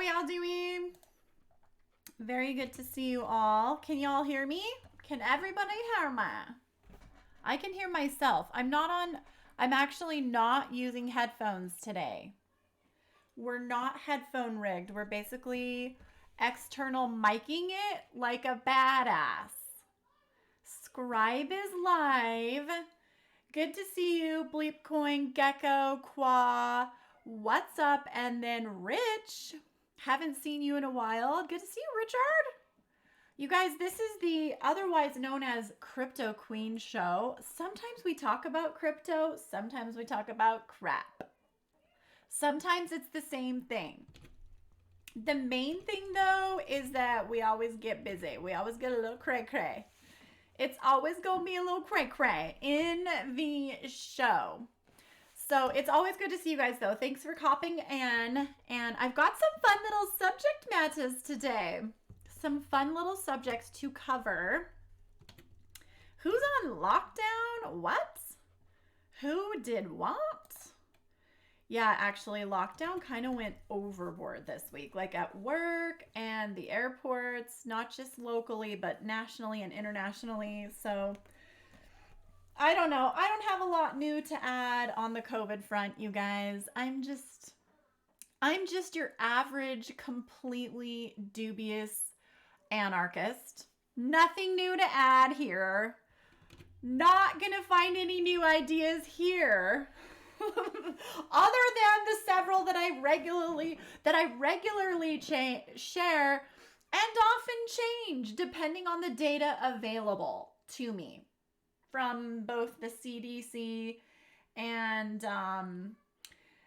we all doing? Very good to see you all. Can you all hear me? Can everybody hear me? I can hear myself. I'm actually not using headphones today. We're not headphone rigged. We're basically external micing it like a badass. Scribe is live. Good to see you, Bleepcoin, Gecko, Qua. What's up? And then Rich. Haven't seen you in a while. Good to see you, Richard. You guys, this is the otherwise known as Crypto Queen show. Sometimes we talk about crypto. Sometimes we talk about crap. Sometimes it's the same thing. The main thing, though, is that we always get busy. We always get a little cray-cray. It's always going to be a little cray-cray in the show. So it's always good to see you guys, though. Thanks for copping in. And I've got some fun little subject matters today. Some fun little subjects to cover. Who's on lockdown? What? Who did what? Yeah, actually, lockdown kind of went overboard this week, like at work and the airports, not just locally, but nationally and internationally. So I don't know. I don't have a lot new to add on the COVID front, you guys. I'm just your average, completely dubious anarchist. Nothing new to add here. Not gonna find any new ideas here. Other than the several that I regularly share and often change depending on the data available to me from both the CDC and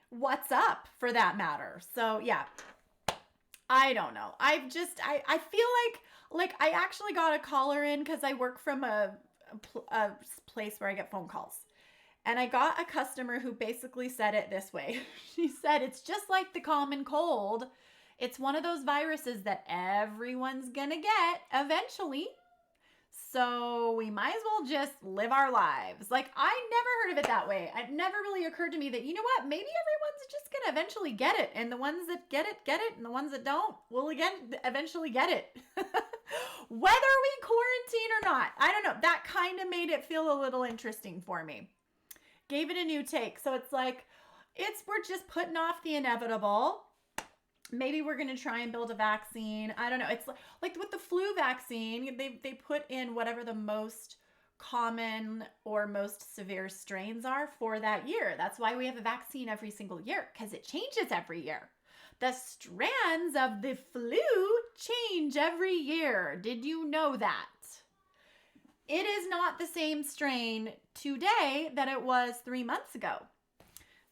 what's up for that matter. So yeah, I don't know. I feel like I actually got a caller in because I work from a place where I get phone calls. And I got a customer who basically said it this way. She said, it's just like the common cold. It's one of those viruses that everyone's gonna get eventually. So we might as well just live our lives. Like, I never heard of it that way. It never really occurred to me that, you know what, maybe everyone's just gonna eventually get it. And the ones that get it. And the ones that don't will eventually get it. Whether we quarantine or not. I don't know. That kind of made it feel a little interesting for me. Gave it a new take. So it's like, we're just putting off the inevitable. Maybe we're going to try and build a vaccine. I don't know. It's like with the flu vaccine, they put in whatever the most common or most severe strains are for that year. That's why we have a vaccine every single year, because it changes every year. The strands of the flu change every year. Did you know that? It is not the same strain today that it was 3 months ago.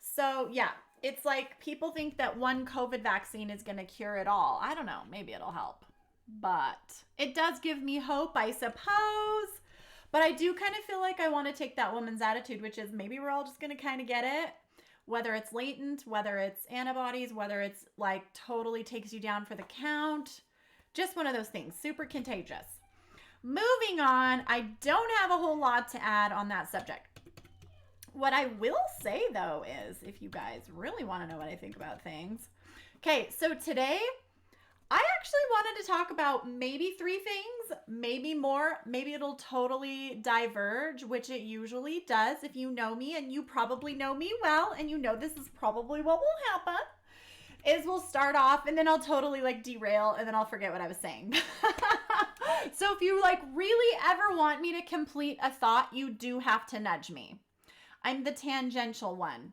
So yeah, it's like people think that one COVID vaccine is going to cure it all. I don't know. Maybe it'll help. But it does give me hope, I suppose. But I do kind of feel like I want to take that woman's attitude, which is maybe we're all just going to kind of get it. Whether it's latent, whether it's antibodies, whether it's like totally takes you down for the count. Just one of those things. Super contagious. Moving on, I don't have a whole lot to add on that subject. What I will say, though, is if you guys really want to know what I think about things. Okay, so today, I actually wanted to talk about maybe 3 things, maybe more. Maybe it'll totally diverge, which it usually does if you know me, and you probably know me well, and you know this is probably what will happen. Is we'll start off and then I'll totally like derail and then I'll forget what I was saying. So if you like really ever want me to complete a thought, you do have to nudge me. I'm the tangential one.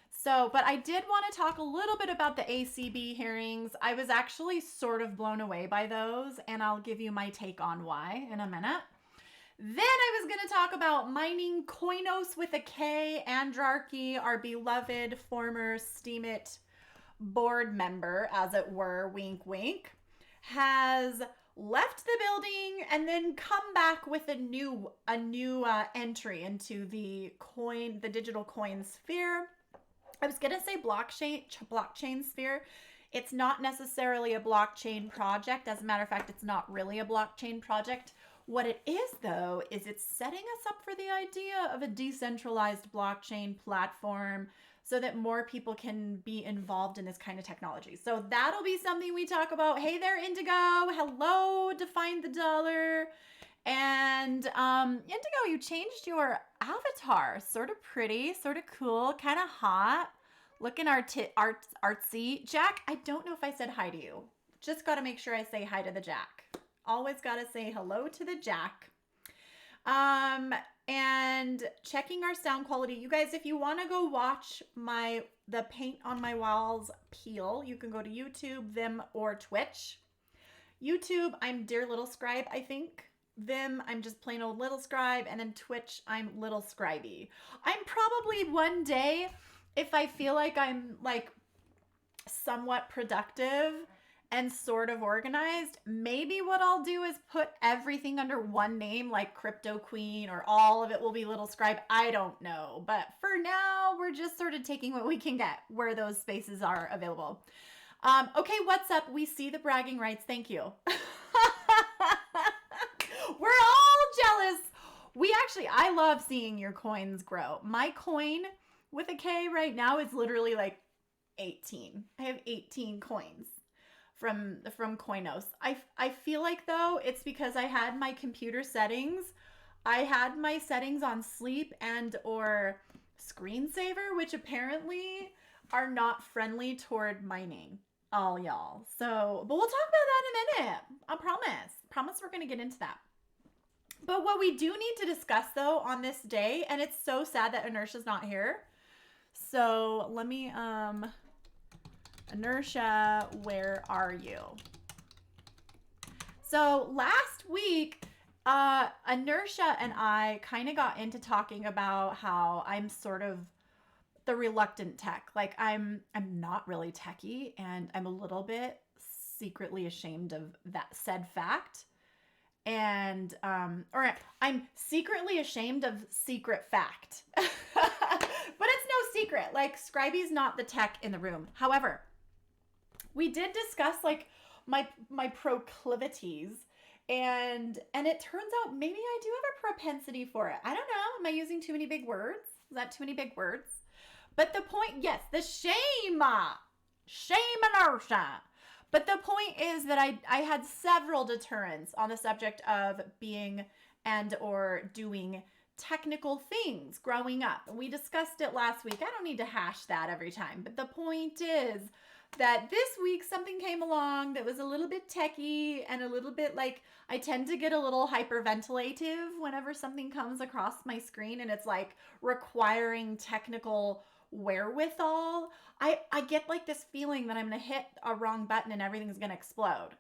So, but I did want to talk a little bit about the ACB hearings. I was actually sort of blown away by those, and I'll give you my take on why in a minute. Then I was going to talk about mining KOINOS with a K, Andrarchy, our beloved former Steemit board member, as it were, wink, wink, has left the building and then come back with a new entry into the digital coin sphere. I was going to say blockchain sphere. It's not necessarily a blockchain project. As a matter of fact, it's not really a blockchain project. What it is, though, is it's setting us up for the idea of a decentralized blockchain platform so that more people can be involved in this kind of technology. So that'll be something we talk about. Hey there, Indigo. Hello, Define the Dollar. And Indigo, you changed your avatar. Sort of pretty, sort of cool, kind of hot. Looking artsy. Jack, I don't know if I said hi to you. Just got to make sure I say hi to the Jack. Always got to say hello to the Jack. And checking our sound quality. You guys, if you want to go watch the paint on my walls peel, you can go to YouTube, Vim, or Twitch. YouTube, I'm Dear Little Scribe, I think. Vim, I'm just plain old Little Scribe. And then Twitch, I'm Little Scribey. I'm probably one day, if I feel like I'm like somewhat productive and sort of organized, maybe what I'll do is put everything under one name, like Crypto Queen, or all of it will be Little Scribe. I don't know. But for now, we're just sort of taking what we can get where those spaces are available. Okay, what's up? We see the bragging rights. Thank you. We're all jealous. I love seeing your coins grow. My coin with a K right now is literally like 18. I have 18 coins from KOINOS. I feel like though it's because I had my computer settings. I had my settings on sleep and or screensaver, which apparently are not friendly toward mining. All y'all. So, but we'll talk about that in a minute. I promise we're going to get into that. But what we do need to discuss though on this day, and it's so sad that Inertia's not here. So let me, Inertia, where are you? So last week, Inertia and I kind of got into talking about how I'm sort of the reluctant tech. Like I'm not really techie, and I'm a little bit secretly ashamed of that said fact. And, or I'm secretly ashamed of secret fact. But it's no secret. Like Scribey's not the tech in the room. However, we did discuss like my proclivities, and it turns out maybe I do have a propensity for it. I don't know. Am I using too many big words? Is that too many big words? But the point, yes, the shame Inertia. But the point is that I had several deterrents on the subject of being and or doing technical things growing up. And we discussed it last week. I don't need to hash that every time. But the point is that this week something came along that was a little bit techie and a little bit like, I tend to get a little hyperventilative whenever something comes across my screen and it's like requiring technical wherewithal. I get like this feeling that I'm going to hit a wrong button and everything's going to explode.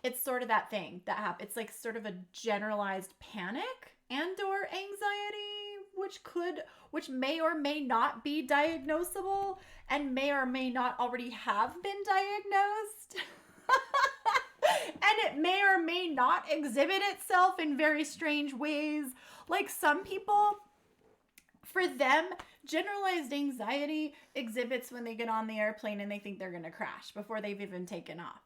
It's sort of that thing that happens. It's like sort of a generalized panic and or anxiety, which may or may not be diagnosable and may or may not already have been diagnosed. And it may or may not exhibit itself in very strange ways. Like some people, for them, generalized anxiety exhibits when they get on the airplane and they think they're going to crash before they've even taken off.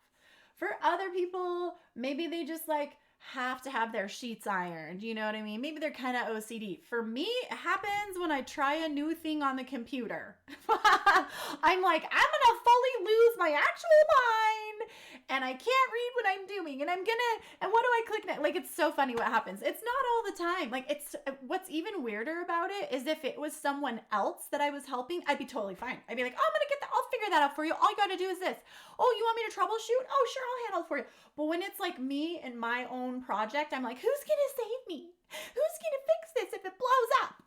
For other people, maybe they just like have to have their sheets ironed. You know what I mean? Maybe they're kind of OCD. For me, it happens when I try a new thing on the computer. I'm like, I'm going to fully lose my actual mind and I can't read what I'm doing and and what do I click next? Like, it's so funny what happens. It's not all the time. Like, what's even weirder about it is if it was someone else that I was helping, I'd be totally fine. I'd be like, oh, I'll figure that out for you. All you got to do is this. Oh, you want me to troubleshoot? Oh, sure, I'll handle it for you. But when it's like me and my own project, I'm like, who's going to save me? Who's going to fix this if it blows up?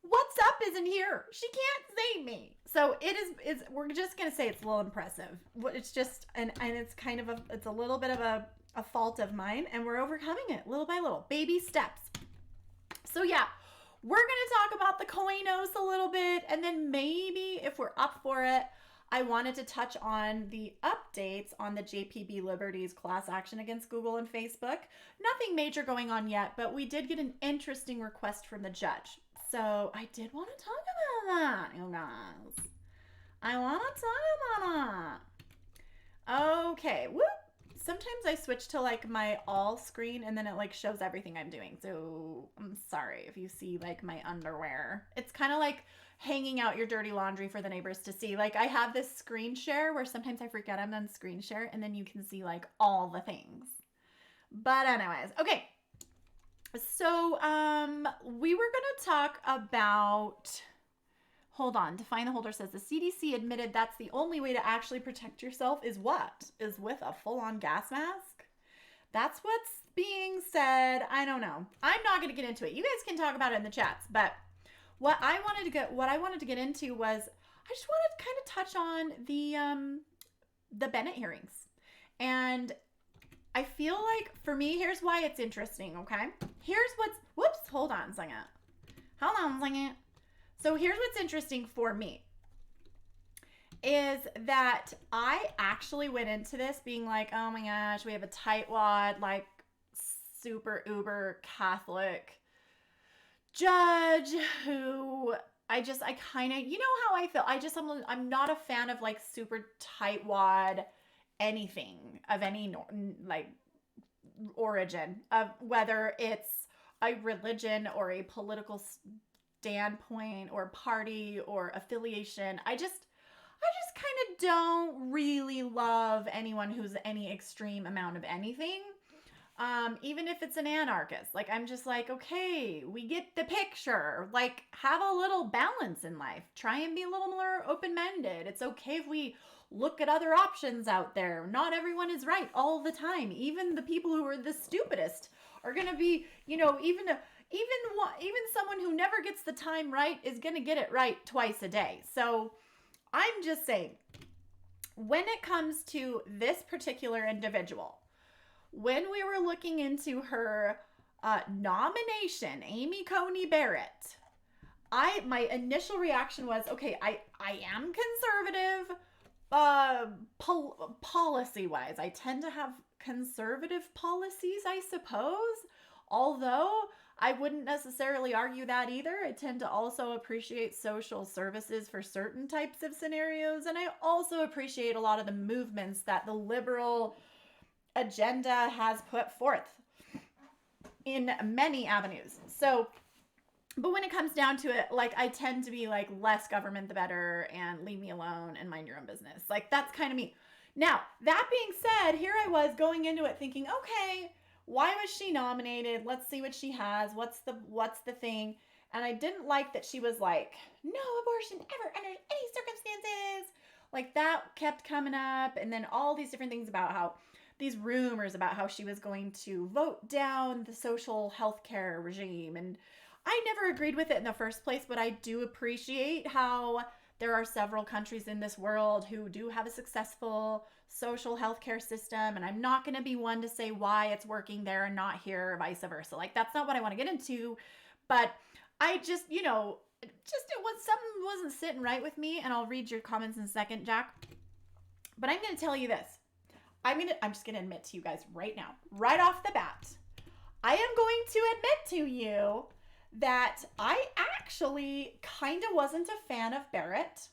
What's up isn't here. She can't save me. So we're just going to say it's a little impressive. It's just, and it's kind of it's a little bit of a fault of mine, and we're overcoming it little by little, baby steps. So yeah, we're going to talk about the KOINOS a little bit, and then maybe if we're up for it, I wanted to touch on the updates on the JPB Liberty's class action against Google and Facebook. Nothing major going on yet, but we did get an interesting request from the judge. So I did want to talk about that, you guys. I want to talk about it. Okay, whoop. Sometimes I switch to like my all screen and then it like shows everything I'm doing. So I'm sorry if you see like my underwear. It's kind of like hanging out your dirty laundry for the neighbors to see. Like I have this screen share where sometimes I forget I'm on screen share and then you can see like all the things. But anyways, okay. So we were going to talk about, hold on, Define the Holder says the CDC admitted that's the only way to actually protect yourself is what? Is with a full-on gas mask? That's what's being said. I don't know. I'm not going to get into it. You guys can talk about it in the chats, but what I wanted to get into was I just wanted to kind of touch on the Bennett hearings. And I feel like for me, here's why it's interesting, okay? Hold on a second. So here's what's interesting for me is that I actually went into this being like, oh my gosh, we have a tightwad, like super uber Catholic judge who I kind of, you know how I feel. I'm not a fan of like super tightwad anything of any like origin of whether it's a religion or a political standpoint or party or affiliation. I just kind of don't really love anyone who's any extreme amount of anything. Even if it's an anarchist, like I'm just like, okay, we get the picture. Like have a little balance in life. Try and be a little more open-minded. It's okay if we look at other options out there. Not everyone is right all the time. Even the people who are the stupidest are going to be, you know, even someone who never gets the time right is going to get it right twice a day. So I'm just saying, when it comes to this particular individual, when we were looking into her nomination, Amy Coney Barrett, my initial reaction was, okay, I am conservative policy-wise. I tend to have conservative policies, I suppose, although I wouldn't necessarily argue that either. I tend to also appreciate social services for certain types of scenarios, and I also appreciate a lot of the movements that the liberal agenda has put forth in many avenues. So, but when it comes down to it, like I tend to be like less government the better and leave me alone and mind your own business. Like that's kind of me. Now, that being said, here I was going into it thinking, okay, why was she nominated? Let's see what she has. What's the thing? And I didn't like that she was like, no abortion ever under any circumstances. Like that kept coming up. And then all these different things about how these rumors about how she was going to vote down the social health care regime. And I never agreed with it in the first place, but I do appreciate how there are several countries in this world who do have a successful social health care system. And I'm not going to be one to say why it's working there and not here, or vice versa. Like, that's not what I want to get into. But I just, you know, it was something wasn't sitting right with me. And I'll read your comments in a second, Jack. But I'm going to tell you this. I'm just going to admit to you guys right now, right off the bat, I am going to admit to you that I actually kind of wasn't a fan of Barrett.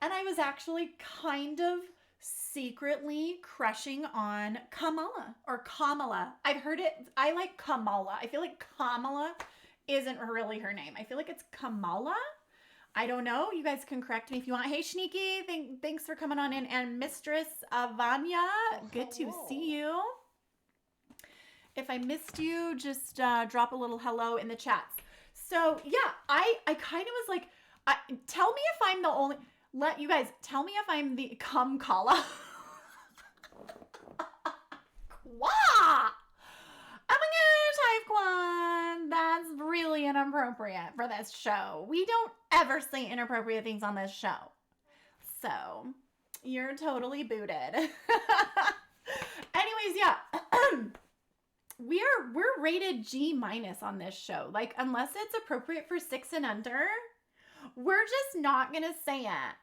And I was actually kind of secretly crushing on Kamala or Kamala. I've heard it. I like Kamala. I feel like Kamala isn't really her name. I feel like it's Kamala. I don't know. You guys can correct me if you want. Hey, Sneaky, thanks for coming on in. And Mistress Vanya, good to see you. If I missed you, just drop a little hello in the chats. So, yeah, I kind of was like, tell me if I'm the only... you guys, tell me if I'm the Kamala. Wah! Oh my gosh, Hive Quan. That's really inappropriate for this show. We don't ever say inappropriate things on this show. So, you're totally booted. Anyways, yeah. We're rated G- on this show. Like, unless it's appropriate for 6 and under, we're just not gonna say it.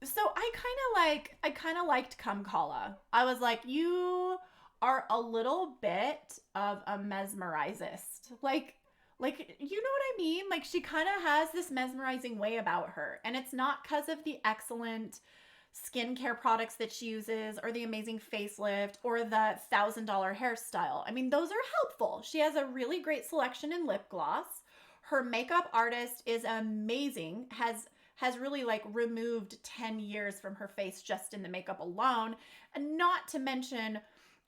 So I kind of liked Kamala. I was like, you are a little bit of a mesmerizist. Like, you know what I mean? Like, she kind of has this mesmerizing way about her. And it's not because of the excellent skincare products that she uses or the amazing facelift or the $1,000 hairstyle. I mean, those are helpful. She has a really great selection in lip gloss. Her makeup artist is amazing, has really like removed 10 years from her face just in the makeup alone. And not to mention,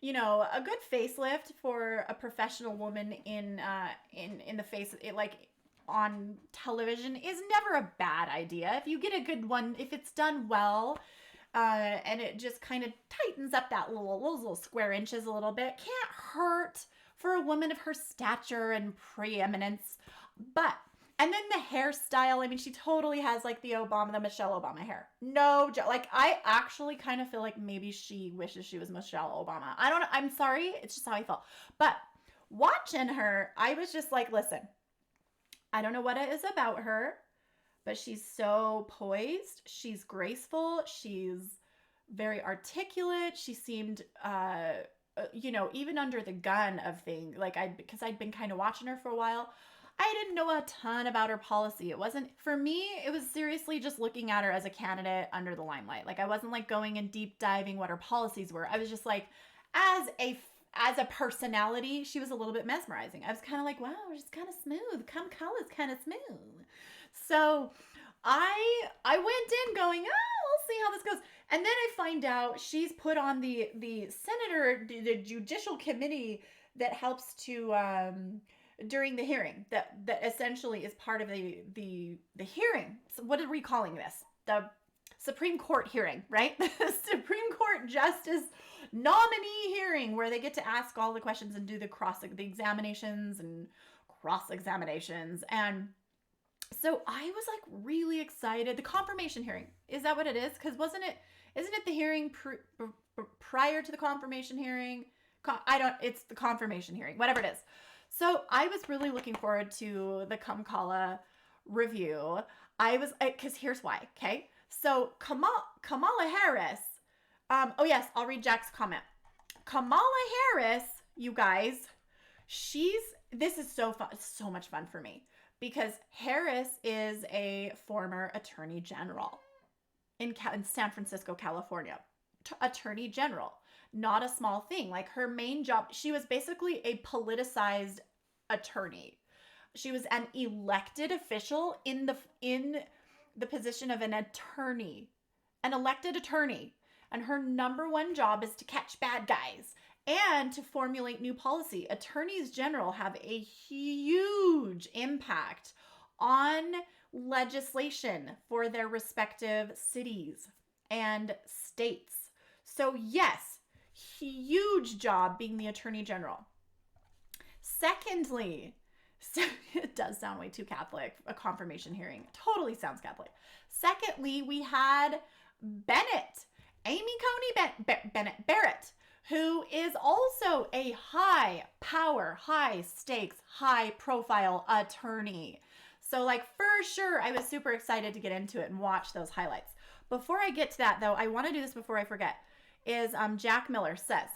you know, a good facelift for a professional woman in the face, it like on television is never a bad idea. If you get a good one, if it's done well, and it just kind of tightens up that those little square inches a little bit, can't hurt for a woman of her stature and preeminence. But and then the hairstyle, I mean, she totally has like the Michelle Obama hair. No joke. Like, I actually kind of feel like maybe she wishes she was Michelle Obama. I don't know. I'm sorry. It's just how I felt. But watching her, I was just like, listen, I don't know what it is about her, but she's so poised. She's graceful. She's very articulate. She seemed, you know, even under the gun of things, like because I'd been kind of watching her for a while, I didn't know a ton about her policy. It wasn't, for me, it was seriously just looking at her as a candidate under the limelight. Like, I wasn't like going and deep diving what her policies were. I was just like, as a personality, she was a little bit mesmerizing. I was kind of like, wow, she's kind of smooth. Kamala's kind of smooth. So I went in going, oh, we'll see how this goes. And then I find out she's put on the the judicial committee that helps to, during the hearing, that essentially is part of the hearing. So what are we calling this? The Supreme Court hearing, right? The Supreme Court Justice nominee hearing, where they get to ask all the questions and do the examinations and cross examinations. And so I was like really excited. The confirmation hearing, is that what it is? Because isn't it the hearing prior to the confirmation hearing? It's the confirmation hearing, whatever it is. So I was really looking forward to the Kamala review. I was, because here's why, okay? So Kamala Harris, oh yes, I'll read Jack's comment. Kamala Harris, you guys, this is so fun, so much fun for me, because Harris is a former attorney general in San Francisco, California. Attorney general. Not a small thing. Like, her main job, she was basically a politicized attorney. She was an elected official in the position of an attorney, an elected attorney. And her number one job is to catch bad guys and to formulate new policy. Attorneys general have a huge impact on legislation for their respective cities and states. So yes, huge job being the attorney general. Secondly, so it does sound way too Catholic, a confirmation hearing. Totally sounds Catholic. Secondly, we had Bennett, Amy Coney Bennett Barrett, who is also a high power, high stakes, high profile attorney. So like, for sure, I was super excited to get into it and watch those highlights. Before I get to that though, I want to do this before I forget, is Jack Miller says,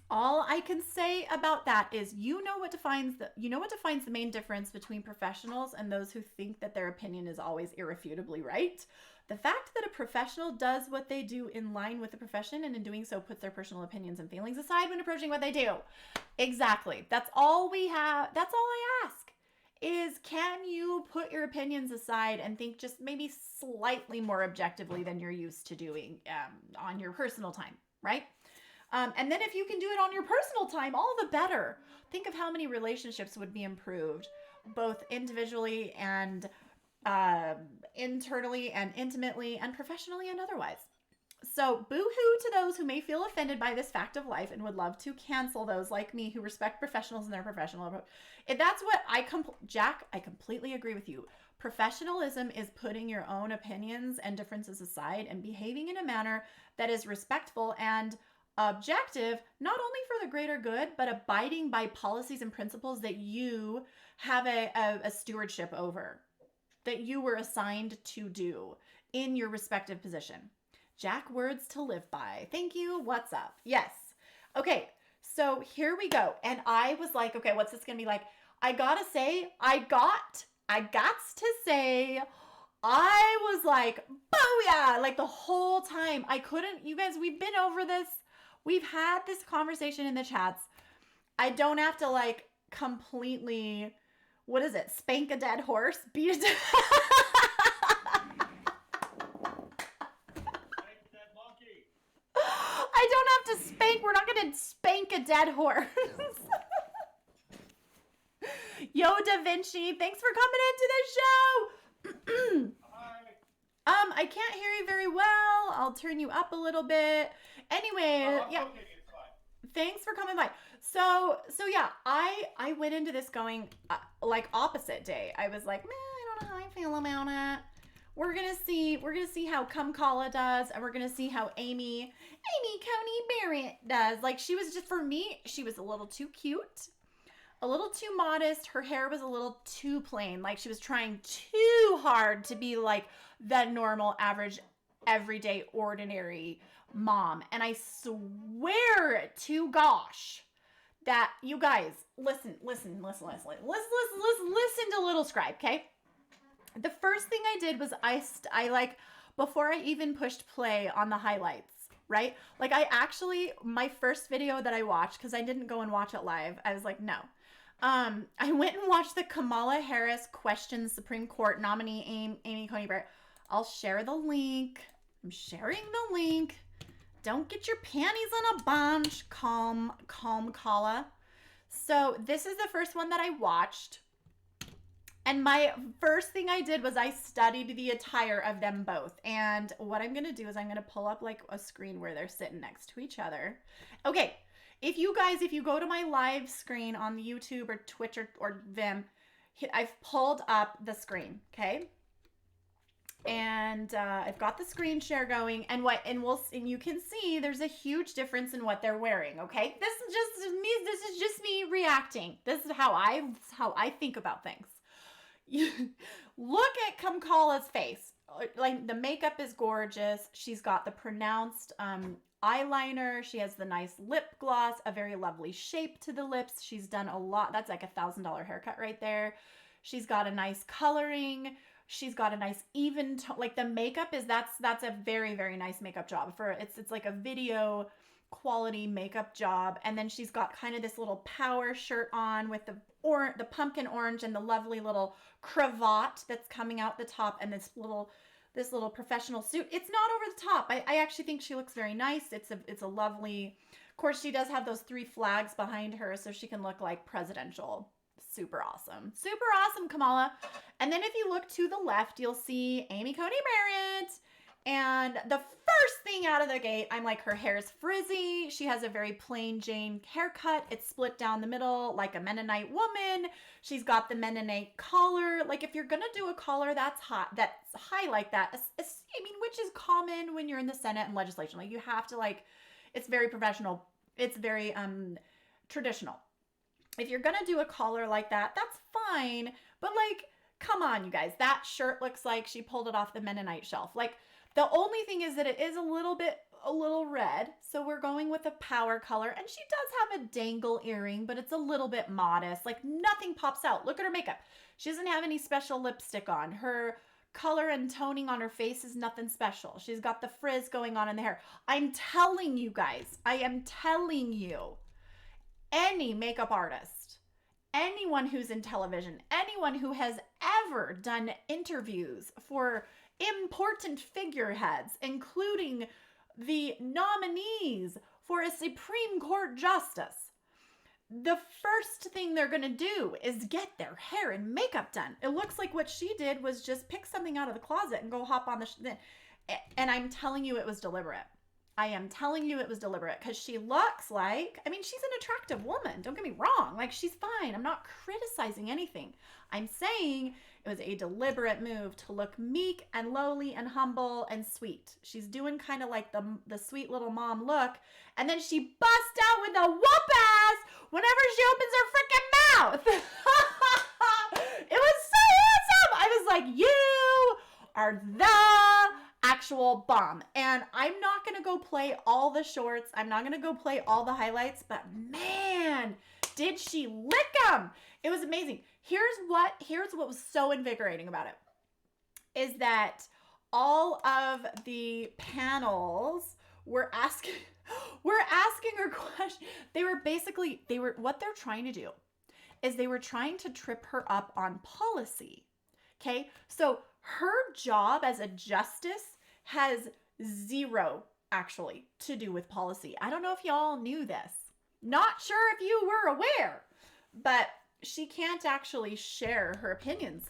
all I can say about that is, you know what defines the main difference between professionals and those who think that their opinion is always irrefutably right. The fact that a professional does what they do in line with the profession, and in doing so puts their personal opinions and feelings aside when approaching what they do. Exactly. That's all we have. That's all I ask, is can you put your opinions aside and think just maybe slightly more objectively than you're used to doing on your personal time, right? And then if you can do it on your personal time, all the better. Think of how many relationships would be improved, both individually and internally and intimately and professionally and otherwise. So boo-hoo to those who may feel offended by this fact of life and would love to cancel those like me who respect professionals and their professional approach. If that's what Jack, I completely agree with you. Professionalism is putting your own opinions and differences aside and behaving in a manner that is respectful and objective, not only for the greater good, but abiding by policies and principles that you have a stewardship over, that you were assigned to do in your respective position. Jack, words to live by. Thank you. What's up? Yes. Okay. So here we go. And I was like, okay, what's this going to be like? I gotta say, I was like, booyah, like the whole time. I couldn't, you guys, we've been over this. We've had this conversation in the chats. I don't have to like completely What is it? Spank a dead horse? Beat a dead... I don't have to spank. We're not going to spank a dead horse. Yo, Da Vinci, thanks for coming into the show. I can't hear you very well. I'll turn you up a little bit. Anyway, yeah. Okay, thanks for coming by. So yeah, I went into this going like opposite day. I was like, man, I don't know how I feel about it. We're gonna see how Kamkala does, and we're gonna see how Amy Coney Barrett does. Like, she was just, for me, she was a little too cute, a little too modest. Her hair was a little too plain. Like, she was trying too hard to be like the normal, average, everyday, ordinary mom. And I swear to gosh that you guys listen to Little Scribe, okay? The first thing I did was I like, before I even pushed play on the highlights, right? Like, I actually, my first video that I watched, because I didn't go and watch it live, I was like, no. I went and watched the Kamala Harris questions Supreme Court nominee Amy Coney Barrett. I'll share the link. I'm sharing the link. Don't get your panties in a bunch. Calm, Kala. So this is the first one that I watched. And my first thing I did was I studied the attire of them both. And what I'm going to do is I'm going to pull up like a screen where they're sitting next to each other. Okay. If you go to my live screen on the YouTube or Twitch or Vim, I've pulled up the screen. Okay. And I've got the screen share going, and you can see there's a huge difference in what they're wearing. Okay. This is just me reacting. This is how I think about things. Look at Kamkala's face. Like, the makeup is gorgeous. She's got the pronounced eyeliner. She has the nice lip gloss, a very lovely shape to the lips. She's done a lot. That's like $1,000 haircut right there. She's got a nice coloring. She's got a nice even tone. Like, the makeup is, that's a very, very nice makeup job. It's like a video quality makeup job. And then she's got kind of this little power shirt on with the pumpkin orange and the lovely little cravat that's coming out the top, and this little professional suit. It's not over the top. I actually think she looks very nice. It's a lovely, of course, she does have those 3 flags behind her, so she can look like presidential. Super awesome. Super awesome, Kamala. And then if you look to the left, you'll see Amy Coney Barrett. And the first thing out of the gate, I'm like, her hair is frizzy. She has a very plain Jane haircut. It's split down the middle like a Mennonite woman. She's got the Mennonite collar. Like, if you're going to do a collar that's high like that, I mean, which is common when you're in the Senate and legislation. Like, you have to, like, it's very professional. It's very traditional. If you're going to do a collar like that, that's fine. But, like, come on, you guys. That shirt looks like she pulled it off the Mennonite shelf. Like, the only thing is that it is a little red. So we're going with a power color. And she does have a dangle earring, but it's a little bit modest. Like, nothing pops out. Look at her makeup. She doesn't have any special lipstick on. Her color and toning on her face is nothing special. She's got the frizz going on in the hair. I'm telling you guys, I am telling you, any makeup artist, anyone who's in television, anyone who has ever done interviews for important figureheads, including the nominees for a Supreme Court justice, the first thing they're going to do is get their hair and makeup done. It looks like what she did was just pick something out of the closet and go hop on and I'm telling you it was deliberate. I am telling you it was deliberate, because she looks like, I mean, she's an attractive woman. Don't get me wrong. Like, she's fine. I'm not criticizing anything. I'm saying it was a deliberate move to look meek and lowly and humble and sweet. She's doing kind of like the sweet little mom look. And then she busts out with a whoop ass whenever she opens her freaking mouth. It was so awesome. I was like, you are the actual bomb. And I'm not going to go play all the shorts. I'm not going to go play all the highlights, but man, did she lick them. It was amazing. Here's what was so invigorating about it, is that all of the panels were asking her questions. What they're trying to do is they were trying to trip her up on policy. Okay, so her job as a justice has zero actually to do with policy. I don't know if y'all knew this. Not sure if you were aware, but she can't actually share her opinions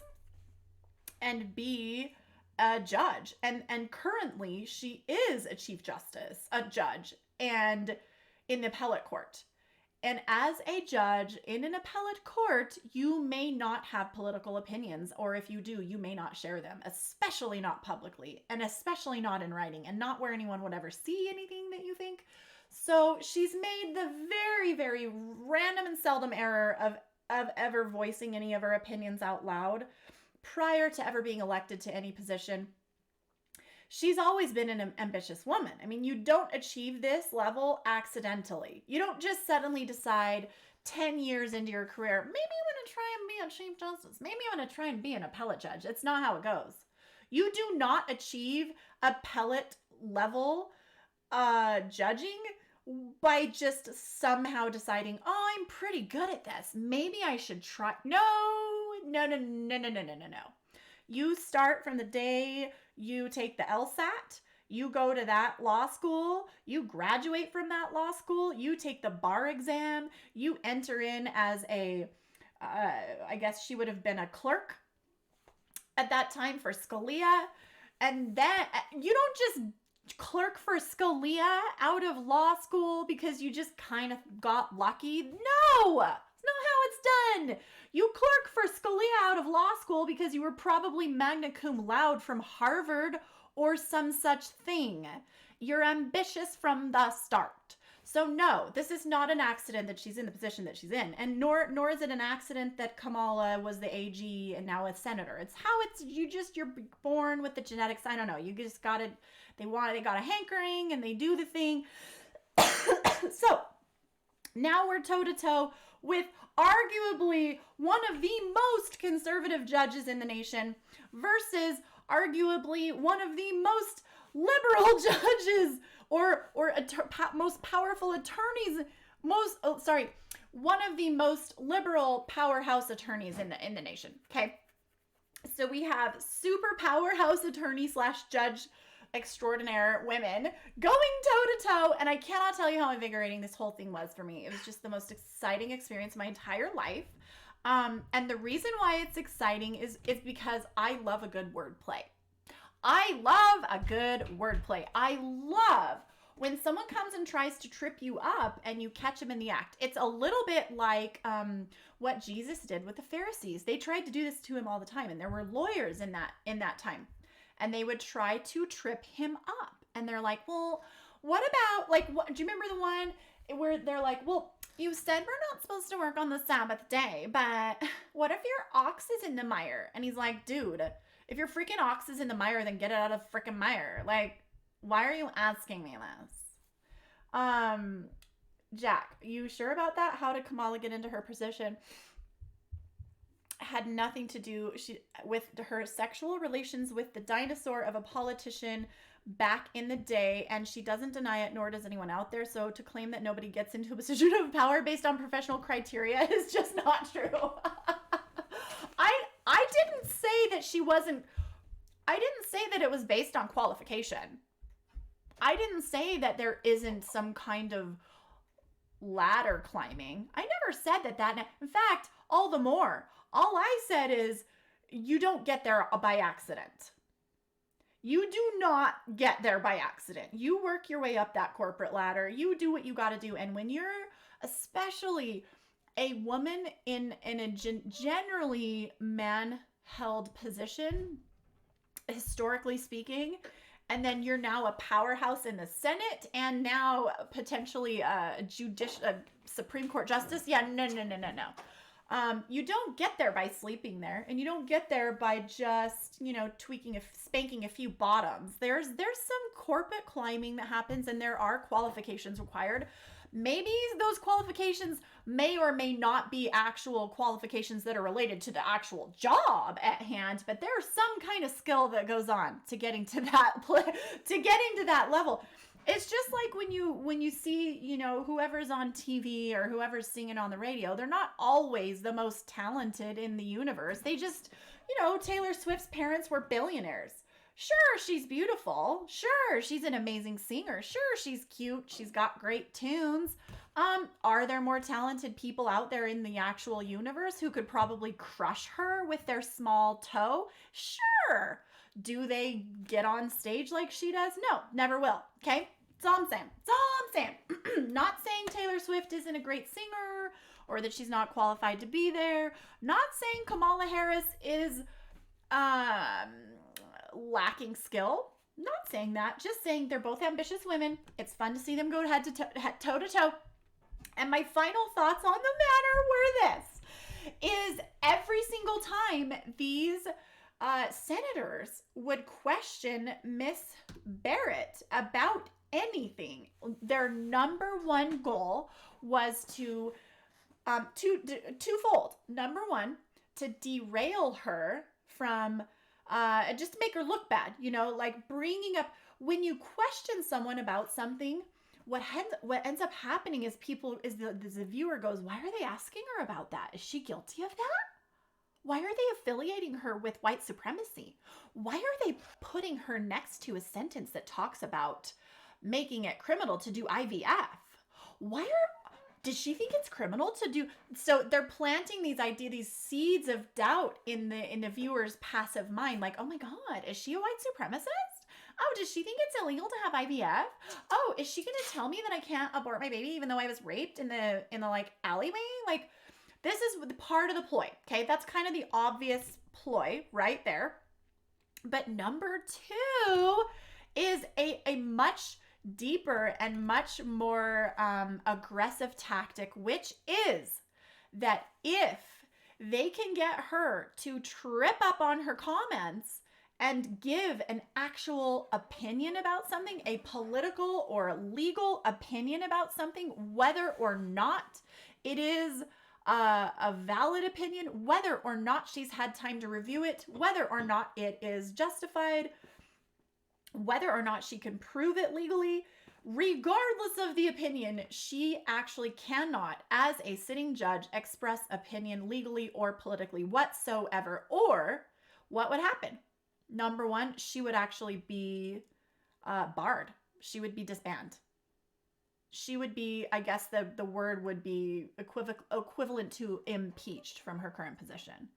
and be a judge. And currently she is a chief justice, a judge, and in the appellate court. And as a judge in an appellate court, you may not have political opinions, or if you do, you may not share them, especially not publicly, and especially not in writing, and not where anyone would ever see anything that you think. So she's made the very, very random and seldom error of ever voicing any of her opinions out loud prior to ever being elected to any position. She's always been an ambitious woman. I mean, you don't achieve this level accidentally. You don't just suddenly decide 10 years into your career, maybe I'm going to try and be a chief justice. Maybe I'm going to try and be an appellate judge. It's not how it goes. You do not achieve appellate level judging by just somehow deciding, oh, I'm pretty good at this. Maybe I should try. No. You start from the day you take the LSAT, you go to that law school, you graduate from that law school, you take the bar exam, you enter in as a, I guess she would have been a clerk at that time for Scalia. And then you don't just clerk for Scalia out of law school because you just kind of got lucky. No, it's not how it's done. You clerk for Scalia out of law school because you were probably magna cum laude from Harvard or some such thing. You're ambitious from the start. So no, this is not an accident that she's in the position that she's in. And nor is it an accident that Kamala was the AG and now a senator. It's how you're born with the genetics. I don't know. You just got it. They got a hankering and they do the thing. So now we're toe to toe with arguably one of the most conservative judges in the nation versus arguably one of the most liberal judges or most powerful attorneys, one of the most liberal powerhouse attorneys in the nation. Okay. So we have super powerhouse attorney / judge extraordinaire women going toe to toe, and I cannot tell you how invigorating this whole thing was for me. It was just the most exciting experience of my entire life. And the reason why it's exciting is because I love a good wordplay. I love a good wordplay. I love when someone comes and tries to trip you up and you catch them in the act. It's a little bit like what Jesus did with the Pharisees. They tried to do this to him all the time, and there were lawyers in that time. And they would try to trip him up. And they're like, well, what about, do you remember the one where they're like, well, you said we're not supposed to work on the Sabbath day, but what if your ox is in the mire? And he's like, dude, if your freaking ox is in the mire, then get it out of the freaking mire. Like, why are you asking me this? Jack, you sure about that? How did Kamala get into her position? Had nothing to do with her sexual relations with the dinosaur of a politician back in the day, and she doesn't deny it, nor does anyone out there. So to claim that nobody gets into a position of power based on professional criteria is just not true. I didn't say that I didn't say that it was based on qualification. I didn't say that there isn't some kind of ladder climbing. I never said that. In fact, all the more. All I said is you don't get there by accident. You do not get there by accident. You work your way up that corporate ladder. You do what you got to do. And when you're especially a woman in a generally man-held position, historically speaking, and then you're now a powerhouse in the Senate and now potentially a Supreme Court justice. Yeah, no. You don't get there by sleeping there, and you don't get there by just, spanking a few bottoms. There's some corporate climbing that happens, and there are qualifications required. Maybe those qualifications may or may not be actual qualifications that are related to the actual job at hand, but there's some kind of skill that goes on to getting to that level. It's just like when you see, you know, whoever's on TV or whoever's singing on the radio, they're not always the most talented in the universe. They just, you know, Taylor Swift's parents were billionaires. Sure, she's beautiful. Sure, she's an amazing singer. Sure, she's cute. She's got great tunes. Are there more talented people out there in the actual universe who could probably crush her with their small toe? Sure. Do they get on stage like she does? No, never will. Okay? That's all I'm saying. That's all I'm saying. Not saying Taylor Swift isn't a great singer or that she's not qualified to be there. Not saying Kamala Harris is lacking skill. Not saying that. Just saying they're both ambitious women. It's fun to see them go toe to toe. And my final thoughts on the matter were this. Is every single time these senators would question Miss Barrett about anything, their number one goal was to twofold. Number one, to derail her from just to make her look bad, you know, like bringing up when you question someone about something. What ends up happening is the viewer goes, why are they asking her about that? Is she guilty of that? Why are they affiliating her with white supremacy? Why are they putting her next to a sentence that talks about making it criminal to do IVF? Does she think it's criminal to do? So they're planting these seeds of doubt in the viewer's passive mind. Like, oh my God, is she a white supremacist? Oh, does she think it's illegal to have IVF? Oh, is she going to tell me that I can't abort my baby even though I was raped in the like alleyway? Like, this is the part of the ploy, okay? That's kind of the obvious ploy right there. But number two is a much deeper and much more aggressive tactic, which is that if they can get her to trip up on her comments and give an actual opinion about something, a political or legal opinion about something, whether or not it is a valid opinion, whether or not she's had time to review it, whether or not it is justified, whether or not she can prove it legally, regardless of the opinion, she actually cannot, as a sitting judge, express opinion legally or politically whatsoever. Or what would happen? Number one, she would actually be barred. She would be disbanded. She would be, I guess the word would be equivalent to impeached from her current position.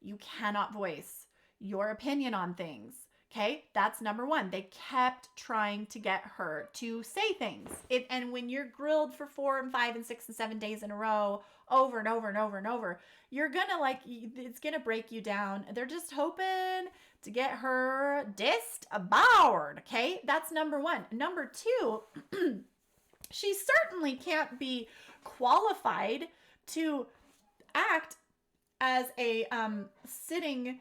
You cannot voice your opinion on things. Okay, that's number one. They kept trying to get her to say things. And when you're grilled for 4 and 5 and 6 and 7 days in a row, over and over and over and over, you're gonna it's gonna break you down. They're just hoping to get her disbarred. Okay, that's number one. Number two, she certainly can't be qualified to act as a sitting,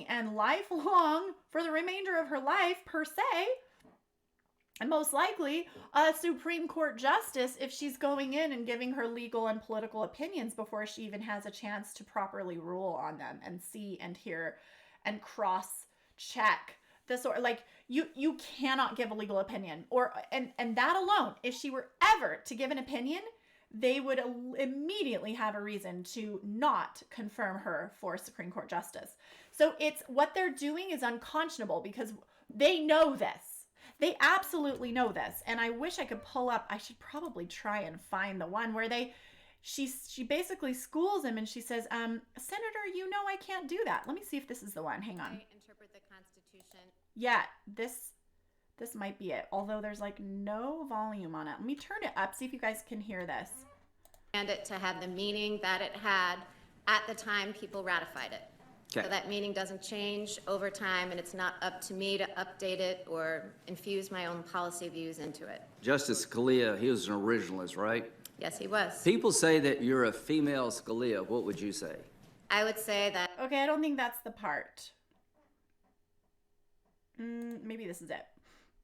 and lifelong, for the remainder of her life per se, and most likely a Supreme Court justice if she's going in and giving her legal and political opinions before she even has a chance to properly rule on them and see and hear and cross-check the sort. Like, you cannot give a legal opinion, and that alone, if she were ever to give an opinion, they would immediately have a reason to not confirm her for Supreme Court justice. So it's what they're doing is unconscionable because they know this. They absolutely know this. And I wish I could pull up, I should probably try and find the one where she basically schools him and she says, Senator, you know I can't do that. Let me see if this is the one. Hang on. I interpret the Constitution. Yeah, this might be it. Although there's like no volume on it. Let me turn it up, see if you guys can hear this. And it to have the meaning that it had at the time people ratified it. Okay. So that meaning doesn't change over time, and it's not up to me to update it or infuse my own policy views into it. Justice Scalia, he was an originalist, right? Yes, he was. People say that you're a female Scalia. What would you say? I would say that... Okay, I don't think that's the part. Maybe this is it.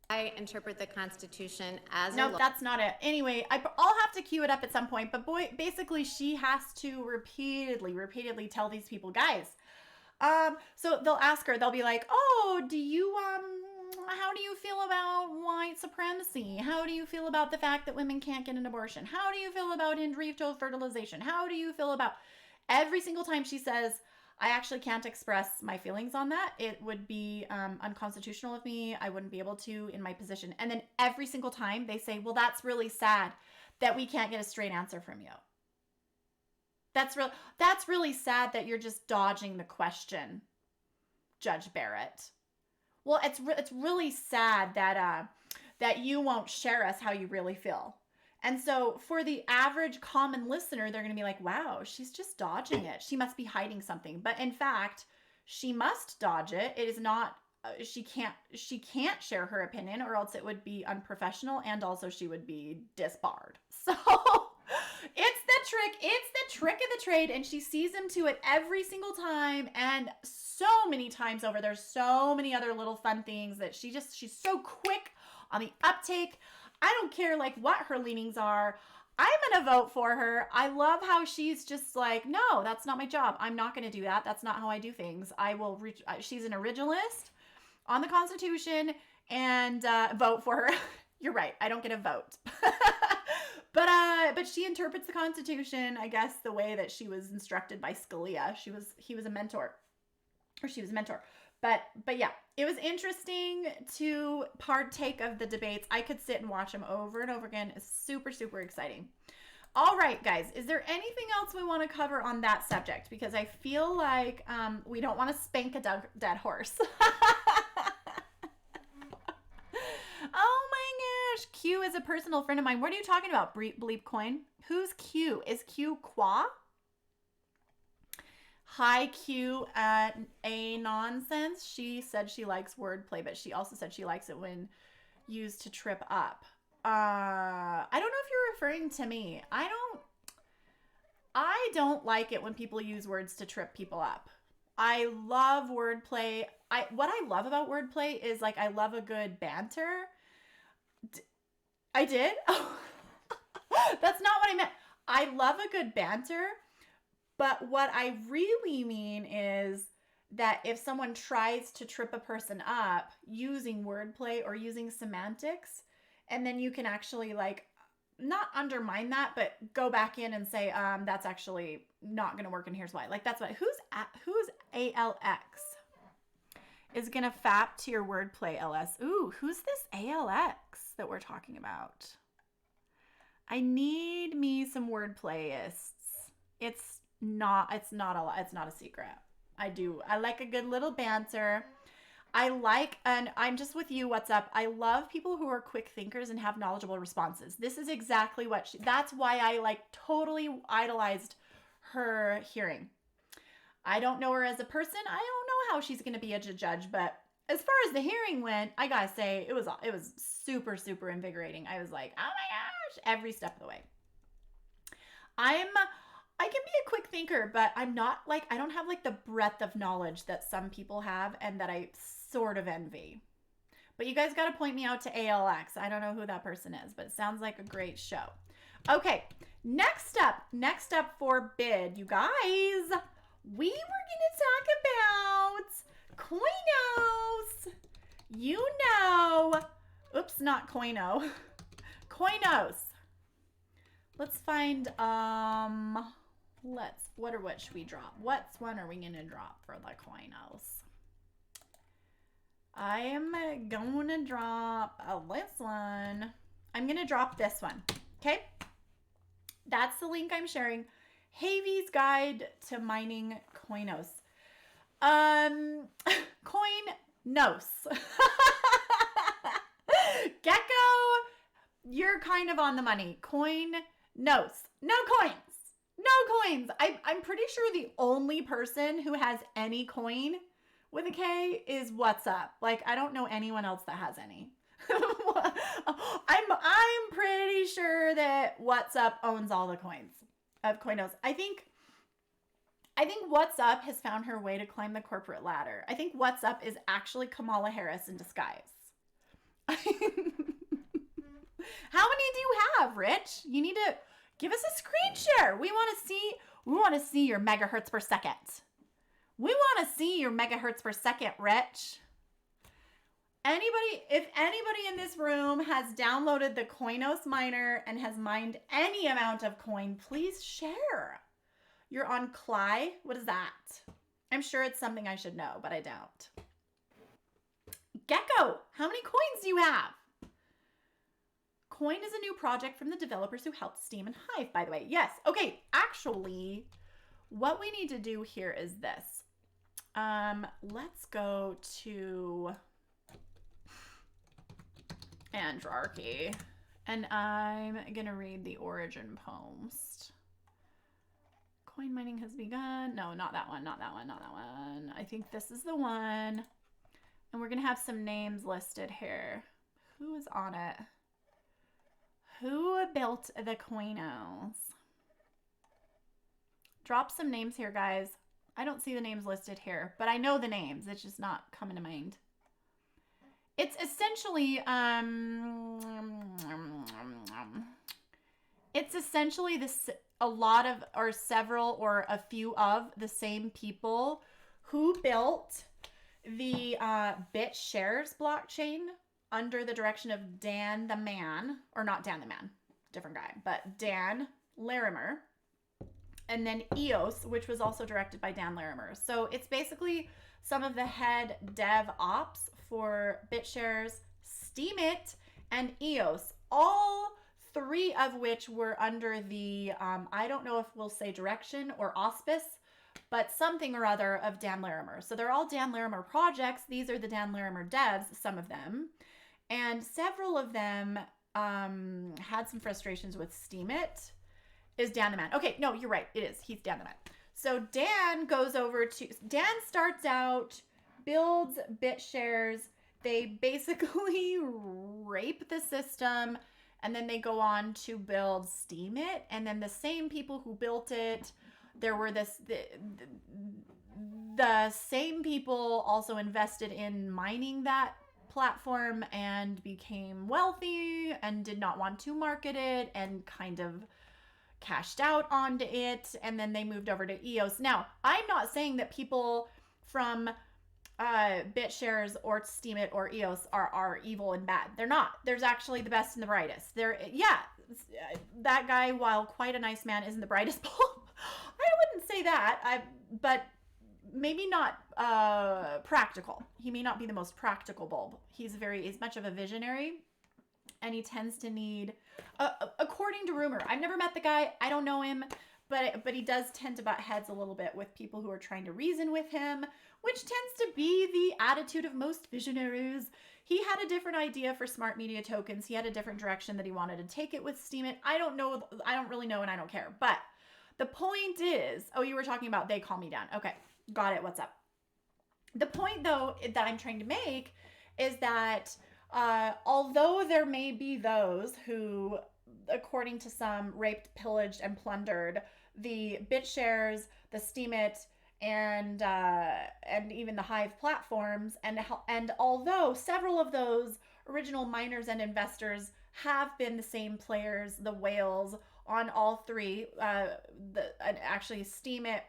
I interpret the Constitution as no, that's not it. Anyway, I'll have to cue it up at some point. But basically, she has to repeatedly tell these people, guys. So they'll ask her. They'll be like, "Oh, how do you feel about white supremacy? pregnancy? How do you feel about the fact that women can't get an abortion? How do you feel about in vitro fertilization? How do you feel about every single time she says, I actually can't express my feelings on that. It would be unconstitutional of me. I wouldn't be able to in my position. And then every single time they say, well, that's really sad that we can't get a straight answer from you. That's really sad that you're just dodging the question, Judge Barrett. Well, it's really sad that you won't share us how you really feel. And so for the average common listener, they're going to be like, wow, she's just dodging it. She must be hiding something. But in fact, she must dodge it. It is not, she can't share her opinion, or else it would be unprofessional, and also she would be disbarred. So it's the trick of the trade, and she sees him to it every single time, and so many times over. There's so many other little fun things that she's so quick on the uptake. I don't care like what her leanings are. I'm going to vote for her. I love how she's just like, no, that's not my job. I'm not going to do that. That's not how I do things. She's an originalist on the Constitution, and vote for her. You're right. I don't get a vote. But she interprets the Constitution, I guess, the way that she was instructed by Scalia. He was a mentor, or she was a mentor. But yeah, it was interesting to partake of the debates. I could sit and watch them over and over again. It's super, super exciting. All right, guys, is there anything else we want to cover on that subject? Because I feel like we don't want to spank a dead horse. Oh my gosh, Q is a personal friend of mine. What are you talking about, Bleep Coin? Who's Q? Is Q Qua? Hi, Q at A Nonsense. She said she likes wordplay, but she also said she likes it when used to trip up. I don't know if you're referring to me. I don't like it when people use words to trip people up. I love wordplay. What I love about wordplay is like I love a good banter. I did? Oh. That's not what I meant. I love a good banter. But what I really mean is that if someone tries to trip a person up using wordplay or using semantics, and then you can actually like not undermine that, but go back in and say, that's actually not going to work, and here's why. Like that's what, who's ALX is going to fap to your wordplay, LS? Ooh, who's this ALX that we're talking about? I need me some wordplayists. It's not a secret. I like a good little banter. And I'm just with you, what's up? I love people who are quick thinkers and have knowledgeable responses. This is exactly that's why I like totally idolized her hearing. I don't know her as a person. I don't know how she's going to be a judge, but as far as the hearing went, I gotta say it was super, super invigorating. I was like, oh my gosh, every step of the way. I can be a quick thinker, but I'm not like, I don't have like the breadth of knowledge that some people have and that I sort of envy. But you guys got to point me out to ALX. I don't know who that person is, but it sounds like a great show. Okay, next up for bid, you guys, we were going to talk about KOINOS. You know, oops, not Koino. KOINOS. Let's find, what should we drop? What one are we going to drop for the KOINOS? I am going to drop this one. I'm going to drop this one. Okay. That's the link I'm sharing. Havy's Guide to Mining KOINOS. KOINOS. Gecko, you're kind of on the money. KOINOS. No coins. No coins. I'm pretty sure the only person who has any coin with a K is What's Up. Like, I don't know anyone else that has any. I'm pretty sure that What's Up owns all the coins of KOINOS. I think What's Up has found her way to climb the corporate ladder. I think What's Up is actually Kamala Harris in disguise. How many do you have, Rich? You need to give us a screen share. We want to see your megahertz per second. We want to see your megahertz per second, Rich. If anybody in this room has downloaded the KOINOS miner and has mined any amount of coin, please share. You're on Cly. What is that? I'm sure it's something I should know, but I don't. Gecko, how many coins do you have? Coin is a new project from the developers who helped Steam and Hive, by the way. Yes. Okay. Actually, what we need to do here is this. Let's go to Andrarchy, and I'm gonna read the origin post. Coin mining has begun. No, not that one, not that one, not that one. I think this is the one. And we're gonna have some names listed here. Who is on it? Who built the KOINOS? Drop some names here, guys. I don't see the names listed here, but I know the names. It's just not coming to mind. It's essentially, a lot of, or several, or a few of the same people who built the BitShares blockchain under the direction of Dan the Man, or not Dan the Man, different guy, but Dan Larimer, and then EOS, which was also directed by Dan Larimer. So it's basically some of the head dev ops for BitShares, Steemit, and EOS, all three of which were under the, I don't know if we'll say direction or auspice, but something or other of Dan Larimer. So they're all Dan Larimer projects. These are the Dan Larimer devs, some of them. And several of them had some frustrations with Steemit. Is Dan the Man? Okay, no, you're right. It is. He's Dan the Man. So Dan starts out, builds BitShares. They basically rape the system, and then they go on to build Steemit. And then the same people who built it, there were the same people also invested in mining that platform and became wealthy and did not want to market it and kind of cashed out onto it, and then they moved over to EOS. Now, I'm not saying that people from BitShares or Steemit or EOS are evil and bad. They're not. There's actually the best and the brightest. That guy, while quite a nice man, isn't the brightest bulb. I wouldn't say that, but maybe not practical. He may not be the most practical bulb. He's much of a visionary, and he tends to need, according to rumor, I've never met the guy, I don't know him, but he does tend to butt heads a little bit with people who are trying to reason with him, which tends to be the attitude of most visionaries. He had a different idea for smart media tokens. He had a different direction that he wanted to take it with Steemit. I don't really know, and I don't care. But the point is, oh, you were talking about they call me down. Okay, got it. What's up? The point, though, that I'm trying to make is that although there may be those who, according to some, raped, pillaged, and plundered the BitShares, the Steemit, and even the Hive platforms, and although several of those original miners and investors have been the same players, the whales on all three, actually Steemit,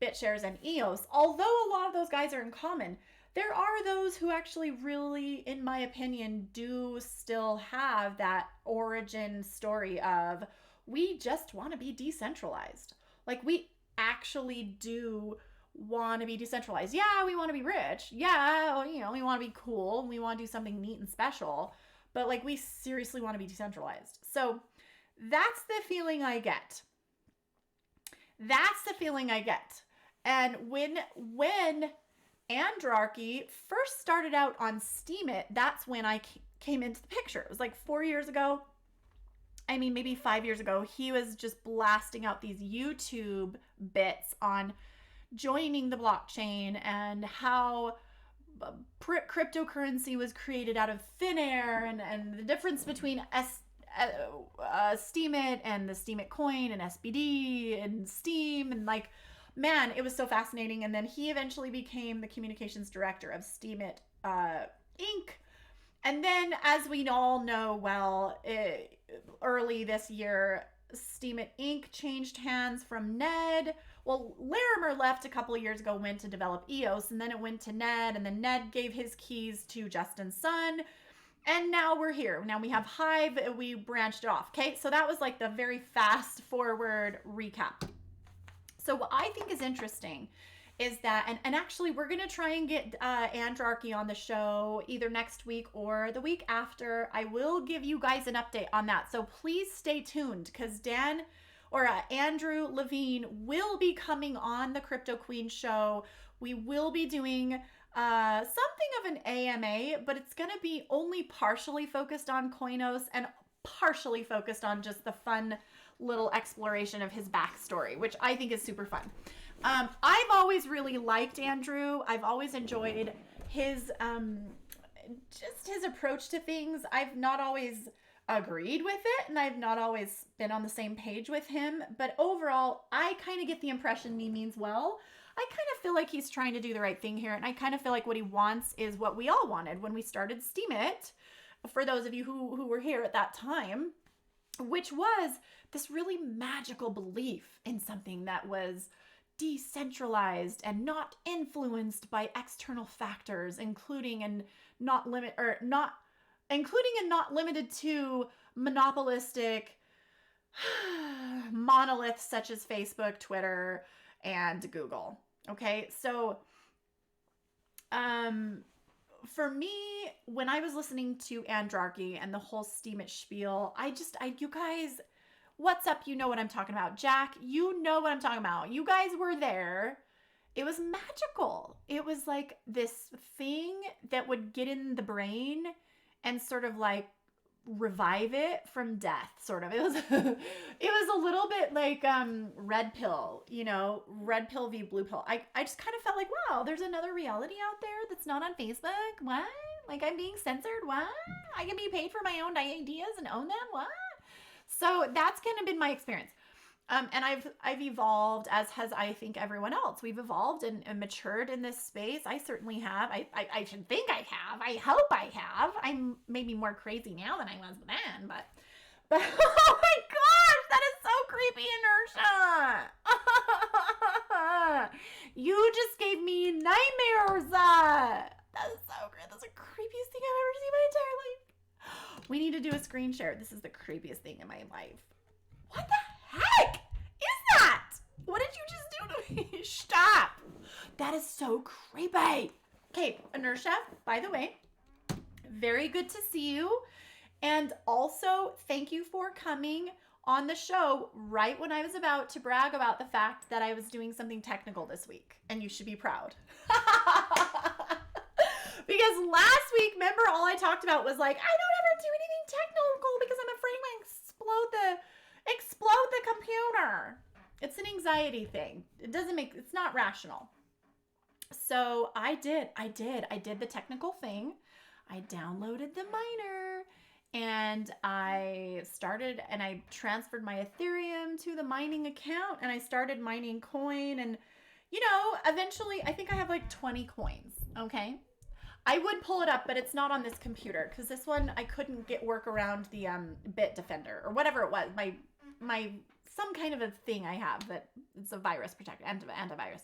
BitShares, and EOS, although a lot of those guys are in common, there are those who actually really, in my opinion, do still have that origin story of, we just want to be decentralized. Like, we actually do want to be decentralized. Yeah, we want to be rich. Yeah, we want to be cool. We want to do something neat and special. But, like, we seriously want to be decentralized. So that's the feeling I get. That's the feeling I get. And when Andrarchy first started out on Steemit, that's when I came into the picture. It was like 4 years ago. I mean, maybe 5 years ago. He was just blasting out these YouTube bits on joining the blockchain and how cryptocurrency was created out of thin air, and the difference between Steemit and the Steemit coin and SBD and Steam, and like, man, it was so fascinating. And then he eventually became the communications director of Steemit Inc. And then, as we all know well, early this year, Steam It Inc. changed hands from Ned. Well, Larimer left a couple of years ago, went to develop EOS, and then it went to Ned, and then Ned gave his keys to Justin's son. And now we're here. Now we have Hive. We branched it off. Okay, so that was like the very fast forward recap. So what I think is interesting is that, and actually we're going to try and get Andrarchy on the show either next week or the week after. I will give you guys an update on that. So please stay tuned, because Andrew Levine will be coming on the Crypto Queen show. We will be doing something of an AMA, but it's going to be only partially focused on KOINOS and partially focused on just the fun little exploration of his backstory, which I think is super fun. I've always really liked Andrew. I've always enjoyed his just his approach to things. I've not always agreed with it, and I've not always been on the same page with him, but overall I kind of get the impression he means well. I kind of feel like he's trying to do the right thing here, and I kind of feel like what he wants is what we all wanted when we started Steam It, for those of you who were here at that time, which was this really magical belief in something that was decentralized and not influenced by external factors, including and not limited to monopolistic monoliths such as Facebook, Twitter, and Google. Okay, so for me, when I was listening to Andrarchy and the whole Steam It spiel, you guys, what's up? You know what I'm talking about. Jack, you know what I'm talking about. You guys were there. It was magical. It was like this thing that would get in the brain and sort of like revive it from death, sort of. It was a little bit like red pill, red pill v blue pill. I just kind of felt like, wow, there's another reality out there that's not on Facebook. What? Like, I'm being censored? What? I can be paid for my own ideas and own them? What? So that's kind of been my experience. And I've evolved, as has, I think, everyone else. We've evolved and matured in this space. I certainly have. I should think I have. I hope I have. I'm maybe more crazy now than I was then, but oh my gosh, that is so creepy, Inertia. You just gave me nightmares. That is so great. That's the creepiest thing I've ever seen in my entire life. We need to do a screen share. This is the creepiest thing in my life. What the heck is that? What did you just do to me? Stop. That is so creepy. Okay, Inertia, by the way, very good to see you. And also, thank you for coming on the show right when I was about to brag about the fact that I was doing something technical this week. And you should be proud. Because last week, remember, all I talked about was like, I don't ever do anything technical because I'm afraid I'm going to explode the computer. It's an anxiety thing. It's not rational. So I did the technical thing. I downloaded the miner and I transferred my Ethereum to the mining account and I started mining coin, and eventually I think I have like 20 coins. Okay. I would pull it up, but it's not on this computer because this one I couldn't work around the Bitdefender or whatever it was. My some kind of a thing I have that it's a virus protector, antivirus.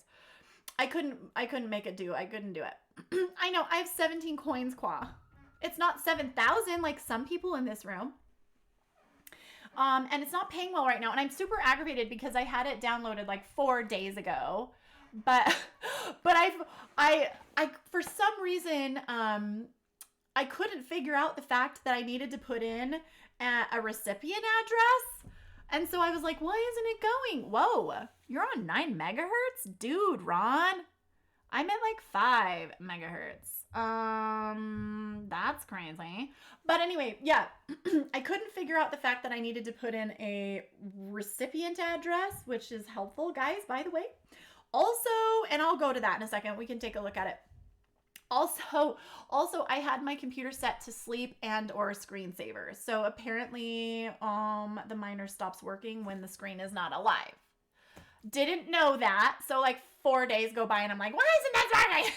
I couldn't make it do. I couldn't do it. I know. I have 17 coins, Qua. It's not 7,000 like some people in this room. And it's not paying well right now, and I'm super aggravated because I had it downloaded like 4 days ago. But I for some reason I couldn't figure out the fact that I needed to put in a recipient address, and so I was like, why isn't it going? Whoa, you're on 9 megahertz, dude, Ron. I'm at like 5 megahertz. That's crazy. But anyway, yeah, I couldn't figure out the fact that I needed to put in a recipient address, which is helpful, guys, by the way. Also, and I'll go to that in a second. We can take a look at it. Also, I had my computer set to sleep and or screensaver. So apparently, the miner stops working when the screen is not alive. Didn't know that. So like 4 days go by and I'm like, why isn't that working?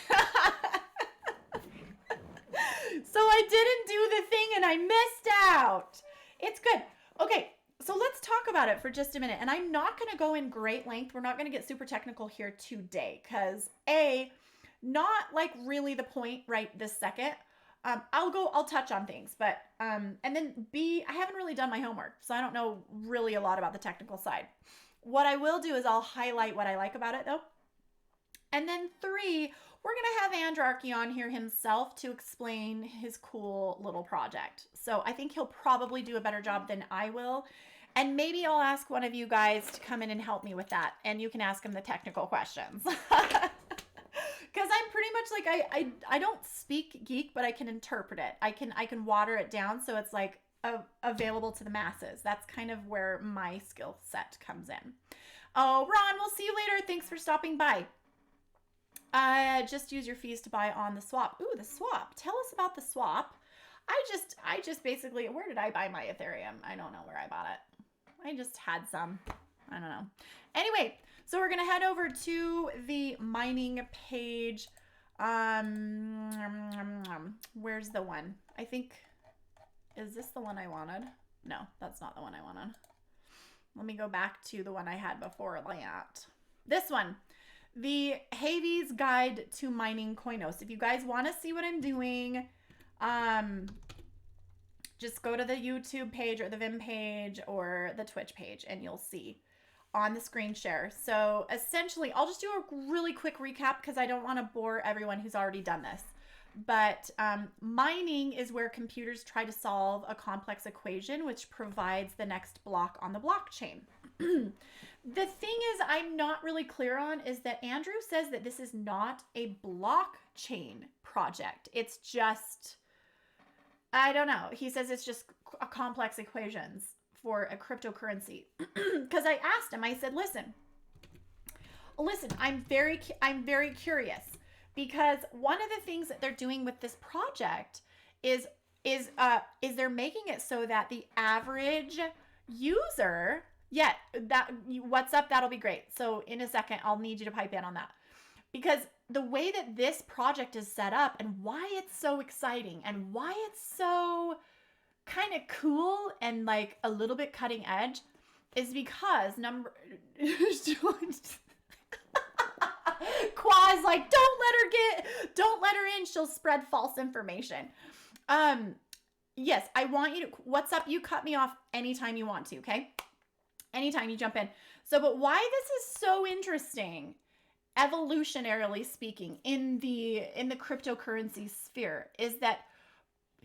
So I didn't do the thing and I missed out. It's good. Okay, so let's talk talk about it for just a minute. And I'm not going to go in great length. We're not going to get super technical here today because not like really the point right this second. I'll touch on things, but, and then B, I haven't really done my homework, so I don't know really a lot about the technical side. What I will do is I'll highlight what I like about it though. And then 3, we're going to have Andrarchy on here himself to explain his cool little project. So I think he'll probably do a better job than I will. And maybe I'll ask one of you guys to come in and help me with that. And you can ask him the technical questions. Because I'm pretty much like, I don't speak geek, but I can interpret it. I can water it down so it's like available to the masses. That's kind of where my skill set comes in. Oh, Ron, we'll see you later. Thanks for stopping by. Just use your fees to buy on the swap. Ooh, the swap. Tell us about the swap. I just basically, where did I buy my Ethereum? I don't know where I bought it. I just had some. I don't know. Anyway, so we're going to head over to the mining page. Where's the one? I think, is this the one I wanted? No, that's not the one I wanted. Let me go back to the one I had before that. This one. The Havy's Guide to Mining KOINOS. If you guys want to see what I'm doing, just go to the YouTube page or the Vim page or the Twitch page and you'll see on the screen share. So essentially, I'll just do a really quick recap because I don't want to bore everyone who's already done this. But mining is where computers try to solve a complex equation which provides the next block on the blockchain. The thing is I'm not really clear on is that Andrew says that this is not a blockchain project. It's just, I don't know. He says it's just a complex equations for a cryptocurrency. Because I asked him, I said, listen, I'm very curious because one of the things that they're doing with this project is they're making it so that the average user, what's up, that'll be great. So in a second, I'll need you to pipe in on that. Because the way that this project is set up and why it's so exciting and why it's so kind of cool and like a little bit cutting edge is because Qua's like, don't let her in. She'll spread false information. Yes, I want you to, what's up? You cut me off anytime you want to, okay? Anytime you jump in. So, but why this is so interesting, evolutionarily speaking, in the cryptocurrency sphere is that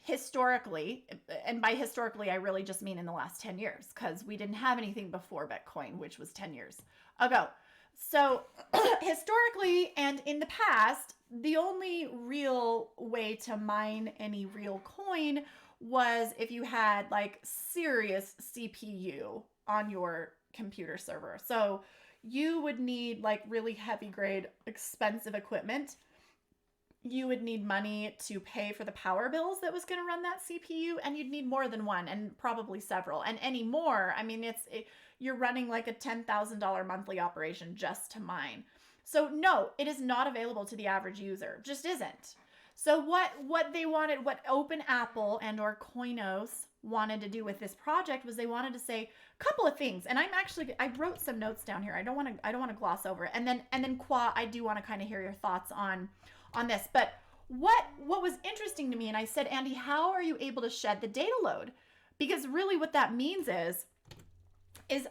historically, and by historically, I really just mean in the last 10 years, because we didn't have anything before Bitcoin, which was 10 years ago. So historically and in the past, the only real way to mine any real coin was if you had like serious CPU on your computer server. So you would need like really heavy grade, expensive equipment. You would need money to pay for the power bills that was going to run that CPU, and you'd need more than one and probably several. And any more, I mean, you're running like a $10,000 monthly operation just to mine. So no, it is not available to the average user. Just isn't. So what they wanted, what Open Apple and or KOINOS wanted to do with this project was they wanted to say a couple of things. And I wrote some notes down here. I don't want to gloss over it. And then Kwa, I do want to kind of hear your thoughts on this. But what was interesting to me, and I said, Andy, how are you able to shed the data load? Because really what that means is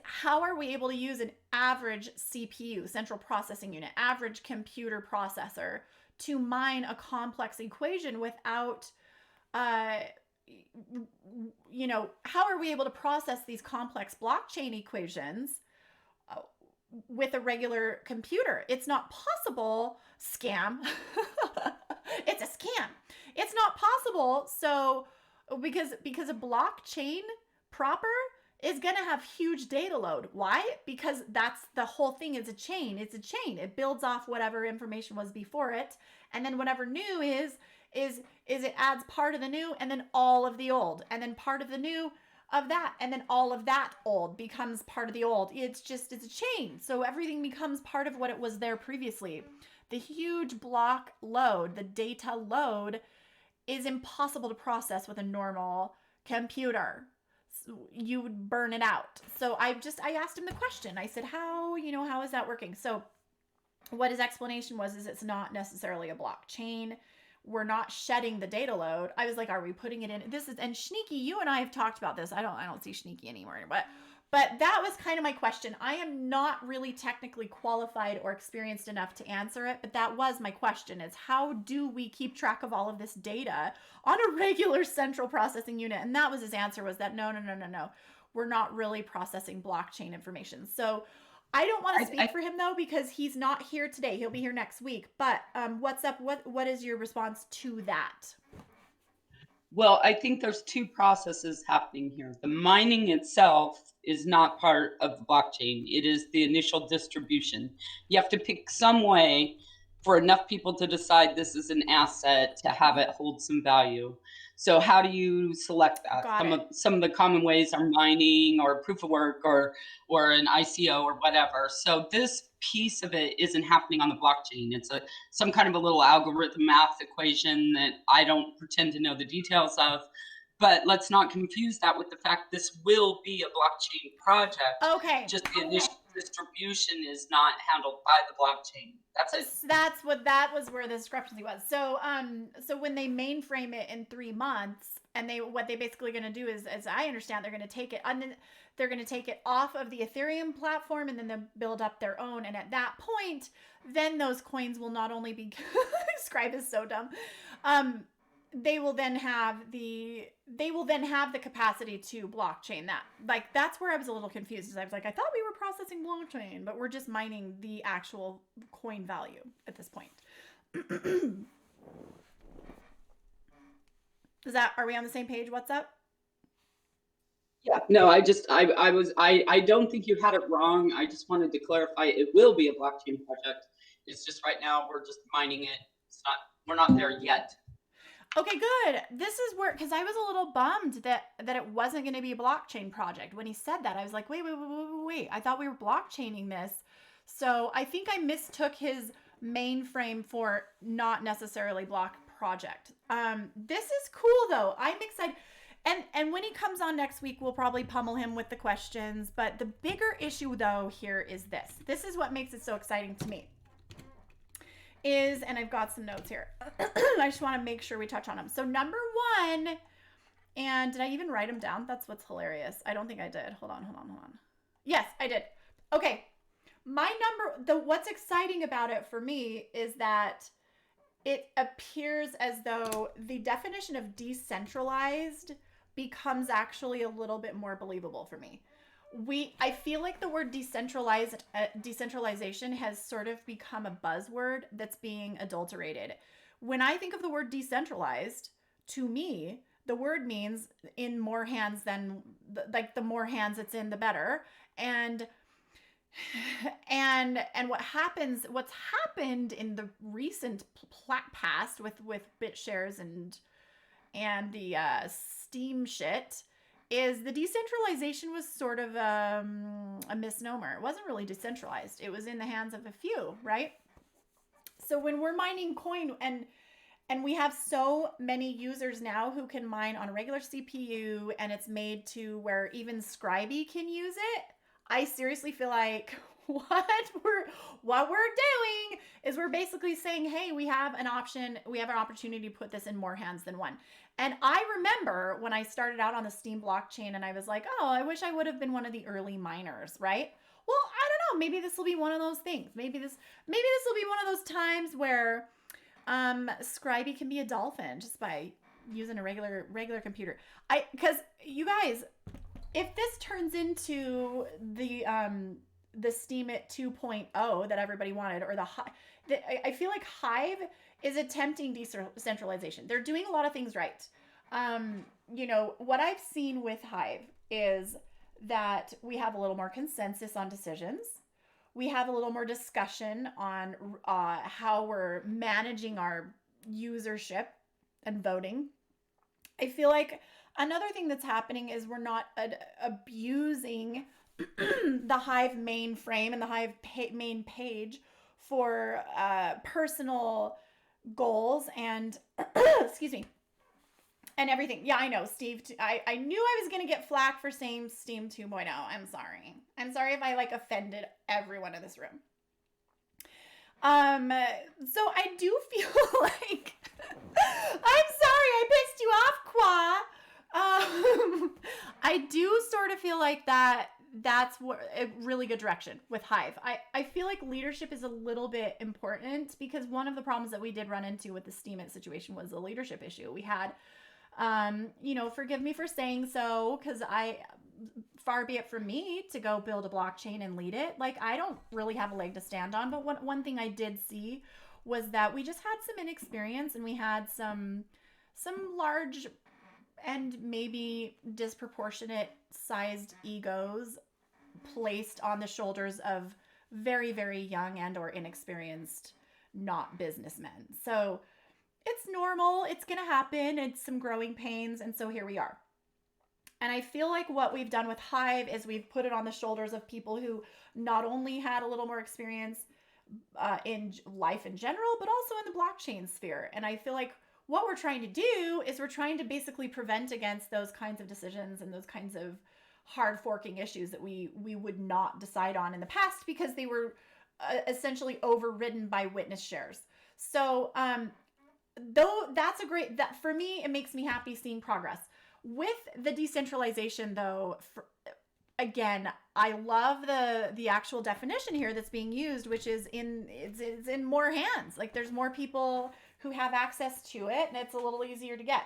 how are we able to use an average CPU, central processing unit, average computer processor to mine a complex equation without, how are we able to process these complex blockchain equations with a regular computer? It's not possible. Scam. It's a scam. It's not possible. So because a blockchain proper is going to have huge data load. Why? Because that's the whole thing. It's a chain. It's a chain. It builds off whatever information was before it. And then whatever new is it adds part of the new and then all of the old. And then part of the new of that. And then all of that old becomes part of the old. It's a chain. So everything becomes part of what it was there previously. The huge block load, the data load is impossible to process with a normal computer. you would burn it out. So I asked him the question. I said, how is that working? So what his explanation was is it's not necessarily a blockchain. We're not shedding the data load. I was like, are we putting it in? And Sneaky, you and I have talked about this. I don't see Sneaky anymore, but that was kind of my question. I am not really technically qualified or experienced enough to answer it, but that was my question, is how do we keep track of all of this data on a regular central processing unit? And that was his answer, was that no. We're not really processing blockchain information. So I don't want to speak for him though, because he's not here today. He'll be here next week. But what's up? What is your response to that? Well, I think there's two processes happening here. The mining itself is not part of the blockchain. It is the initial distribution. You have to pick some way for enough people to decide this is an asset to have it hold some value. So how do you select that? Some of the common ways are mining or proof of work or an ICO or whatever. So this piece of it isn't happening on the blockchain. It's some kind of a little algorithm math equation that I don't pretend to know the details of. But let's not confuse that with the fact this will be a blockchain project. Okay. Just the initial distribution is not handled by the blockchain. That's it. That was where the discrepancy was. So when they mainframe it in 3 months, and what they basically going to do is, as I understand, they're going to take it, and then they're going to take it off of the Ethereum platform, and then they'll build up their own. And at that point, then those coins will not only be Scribe is so dumb. They will then have the capacity to blockchain that. Like, that's where I was a little confused, because I was like, I thought we were processing blockchain, but we're just mining the actual coin value at this point. Are we on the same page? What's up? Yeah, no, I don't think you had it wrong. I just wanted to clarify it will be a blockchain project. It's just right now we're just mining it. We're not there yet. Okay, good. This is where, because I was a little bummed that it wasn't going to be a blockchain project. When he said that, I was like, wait. I thought we were blockchaining this. So I think I mistook his mainframe for not necessarily block project. This is cool though. I'm excited. And when he comes on next week, we'll probably pummel him with the questions. But the bigger issue though here is this. This is what makes it so exciting to me. And I've got some notes here. I just want to make sure we touch on them. So number 1, and did I even write them down? That's what's hilarious. I don't think I did. Hold on. Yes, I did. Okay. What's exciting about it for me is that it appears as though the definition of decentralized becomes actually a little bit more believable for me. I feel like the word decentralization has sort of become a buzzword that's being adulterated. When I think of the word decentralized, to me, the word means in more hands than, like, the more hands it's in, the better. And what's happened in the recent past with BitShares and the Steam shit is the decentralization was sort of a misnomer. It wasn't really decentralized. It was in the hands of a few, right? So when we're mining coin, and we have so many users now who can mine on a regular CPU, and it's made to where even Scribey can use it, I seriously feel like what we're doing is we're basically saying, hey, we have an opportunity to put this in more hands than one. And I remember when I started out on the Steam blockchain, and I was like, oh, I wish I would have been one of the early miners, right? Well, I don't know. Maybe this will be one of those things. Maybe this will be one of those times where Scribey can be a dolphin just by using a regular computer. Because you guys, if this turns into the Steam at 2.0 that everybody wanted, or I feel like Hive is attempting decentralization. They're doing a lot of things right. What I've seen with Hive is that we have a little more consensus on decisions. We have a little more discussion on how we're managing our usership and voting. I feel like another thing that's happening is we're not abusing the Hive mainframe and the Hive main page for personal goals and excuse me, And everything. Yeah, I know, Steve. I knew I was going to get flack for saying Steam 2.0. I'm sorry. I'm sorry if I like offended everyone in this room. So I do feel like I'm sorry I pissed you off, Qua. I do sort of feel like that's a really good direction with Hive. I feel like leadership is a little bit important because one of the problems that we did run into with the Steemit situation was the leadership issue. We had, forgive me for saying so, because far be it from me to go build a blockchain and lead it. Like, I don't really have a leg to stand on, but one thing I did see was that we just had some inexperience and we had some large and maybe disproportionate sized egos placed on the shoulders of very, very young and or inexperienced not businessmen. So it's normal. It's going to happen. It's some growing pains. And so here we are. And I feel like what we've done with Hive is we've put it on the shoulders of people who not only had a little more experience in life in general, but also in the blockchain sphere. And I feel like what we're trying to do is we're trying to basically prevent against those kinds of decisions and those kinds of hard forking issues that we would not decide on in the past because they were essentially overridden by witness shares. So though that's that for me, it makes me happy seeing progress. With the decentralization, though, again, I love the actual definition here that's being used, which is it's in more hands. Like there's more people who have access to it, and it's a little easier to get.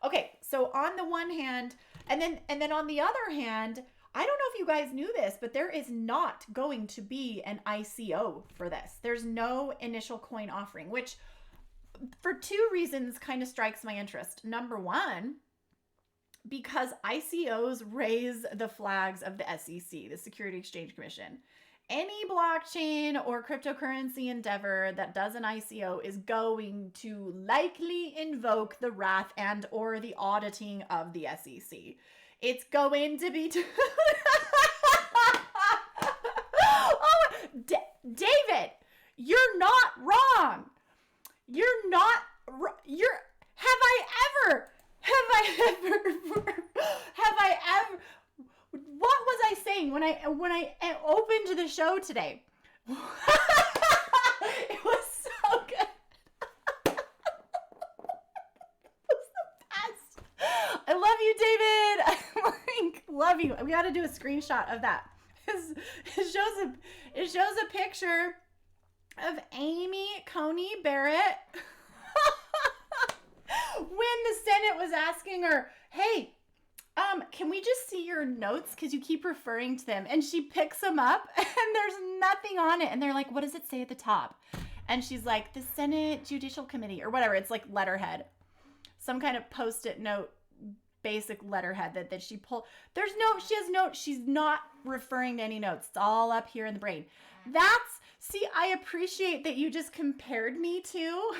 Okay, so on the one hand, and then on the other hand, I don't know if you guys knew this, but there is not going to be an ICO for this. There's no initial coin offering, which for two reasons kind of strikes my interest. Number one, because ICOs raise the flags of the SEC, the Security Exchange Commission. Any blockchain or cryptocurrency endeavor that does an ICO is going to likely invoke the wrath and or the auditing of the SEC. It's going to be... David, you're not wrong. You're not... Have I ever, what was I saying when I opened the show today? It was so good. It was the best. I love you, David. Love you. We got to do a screenshot of that. It shows a picture of Amy Coney Barrett when the Senate was asking her, hey, can we just see your notes? Because you keep referring to them. And she picks them up and there's nothing on it. And they're like, what does it say at the top? And she's like, the Senate Judicial Committee or whatever. It's like letterhead. Some kind of post-it note, basic letterhead that she pulled. She has notes. She's not referring to any notes. It's all up here in the brain. See, I appreciate that you just compared me to...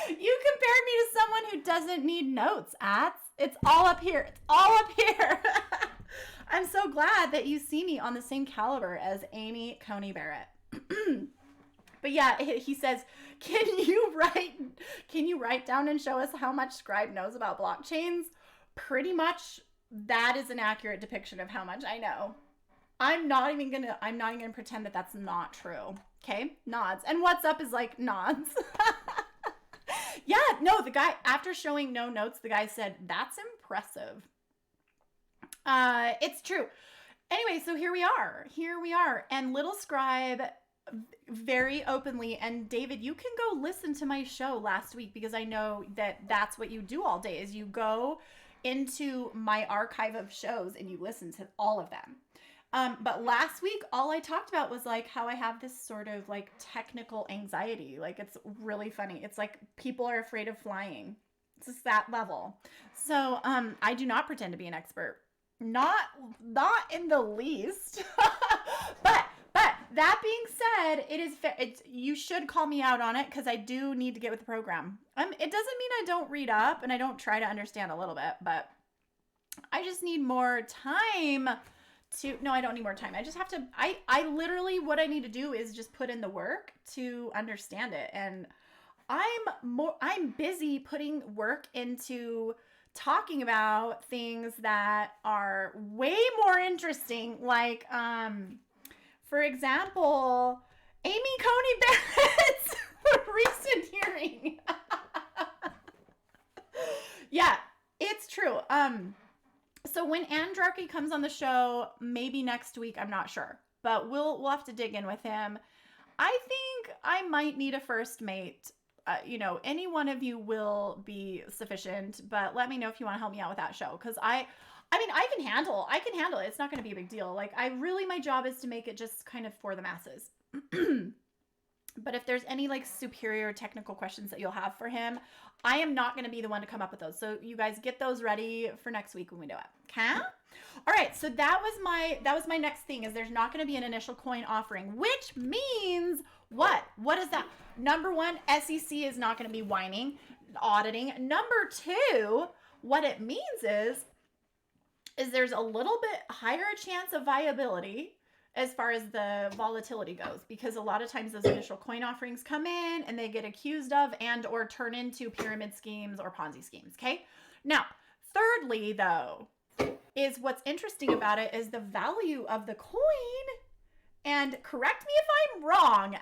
You compared me to someone who doesn't need notes, Ats. It's all up here. It's all up here. I'm so glad that you see me on the same caliber as Amy Coney Barrett. But yeah, he says, can you write down and show us how much Scribe knows about blockchains? Pretty much that is an accurate depiction of how much I know. I'm not even gonna pretend that that's not true. Okay? Nods. And what's up is like nods. Yeah, no, the guy, after showing no notes, the guy said, that's impressive. It's true. Anyway, so here we are. And little Scribe very openly, and David, you can go listen to my show last week because I know that that's what you do all day is you go into my archive of shows and you listen to all of them. But last week, all I talked about was like how I have this sort of like technical anxiety. Like it's really funny. It's like people are afraid of flying. It's just that level. So I do not pretend to be an expert. Not in the least. But that being said, you should call me out on it because I do need to get with the program. It doesn't mean I don't read up and I don't try to understand a little bit, but I just need more time. No, I don't need more time. I just have to, I literally, what I need to do is just put in the work to understand it. And I'm busy putting work into talking about things that are way more interesting, like for example, Amy Coney Barrett's recent hearing. Yeah, it's true. So when Andrarchy comes on the show, maybe next week, I'm not sure, but we'll have to dig in with him. I think I might need a first mate. Any one of you will be sufficient, but let me know if you want to help me out with that show. Cause I can handle it. It's not going to be a big deal. Like my job is to make it just kind of for the masses. But if there's any like superior technical questions that you'll have for him, I am not going to be the one to come up with those. So you guys get those ready for next week when we do it. Okay? All right. So that was my next thing, is there's not going to be an initial coin offering, which means what? What is that? Number one, SEC is not going to be whining, auditing. Number two, what it means is there's a little bit higher chance of viability as far as the volatility goes, because a lot of times those initial coin offerings come in and they get accused of and or turn into pyramid schemes or Ponzi schemes. Okay. Now, thirdly, though, is what's interesting about it is the value of the coin. And correct me if I'm wrong,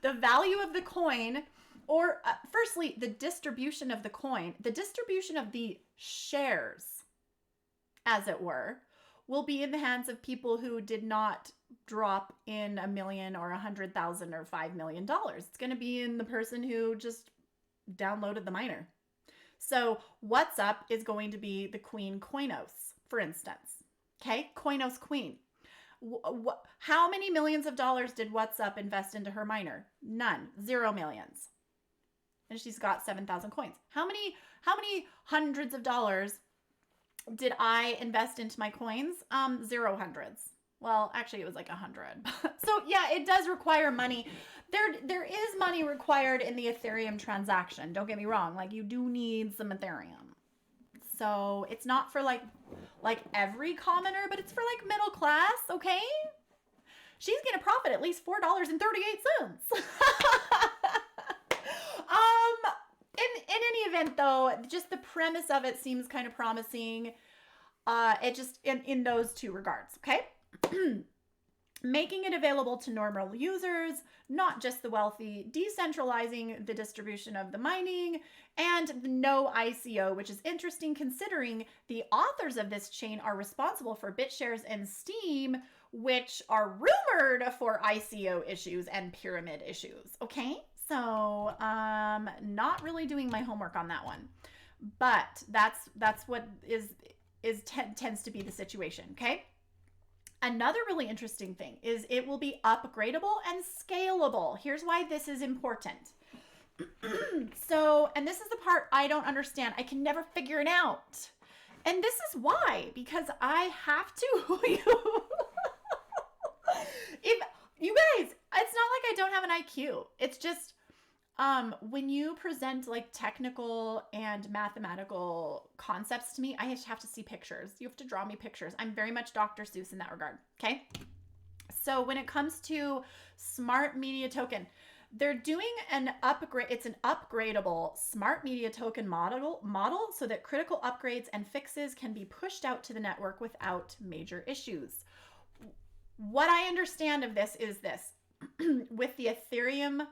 the value of the coin, or firstly, the distribution of the coin, the distribution of the shares, as it were, will be in the hands of people who did not drop in $1 million or $100,000 or $5 million. It's going to be in the person who just downloaded the miner. So what's up is going to be the Queen KOINOS, for instance. Okay, KOINOS Queen. How many millions of dollars did What's Up invest into her miner? None. 0 millions. And she's got 7,000 coins. How many hundreds of dollars did I invest into my coins? 0 hundreds. Well, actually it was like 100. So yeah, it does require money. There is money required in the Ethereum transaction. Don't get me wrong. Like, you do need some Ethereum. So it's not for like every commoner, but it's for like middle class. Okay. She's going to profit at least $4.38. In any event, though, just the premise of it seems kind of promising. It just in those two regards, okay? Making it available to normal users, not just the wealthy, decentralizing the distribution of the mining, and no ICO, which is interesting considering the authors of this chain are responsible for BitShares and Steem, which are rumored for ICO issues and pyramid issues, okay? So, not really doing my homework on that one, but that's what tends to be the situation. Okay. Another really interesting thing is it will be upgradable and scalable. Here's why this is important. So, and this is the part I don't understand. I can never figure it out. And this is why, because I have to, if you guys, it's not like I don't have an IQ. It's just, when you present like technical and mathematical concepts to me, I have to see pictures. You have to draw me pictures. I'm very much Dr. Seuss in that regard. Okay. So when it comes to smart media token, they're doing an upgrade. It's an upgradable smart media token model so that critical upgrades and fixes can be pushed out to the network without major issues. What I understand of this is this: with the Ethereum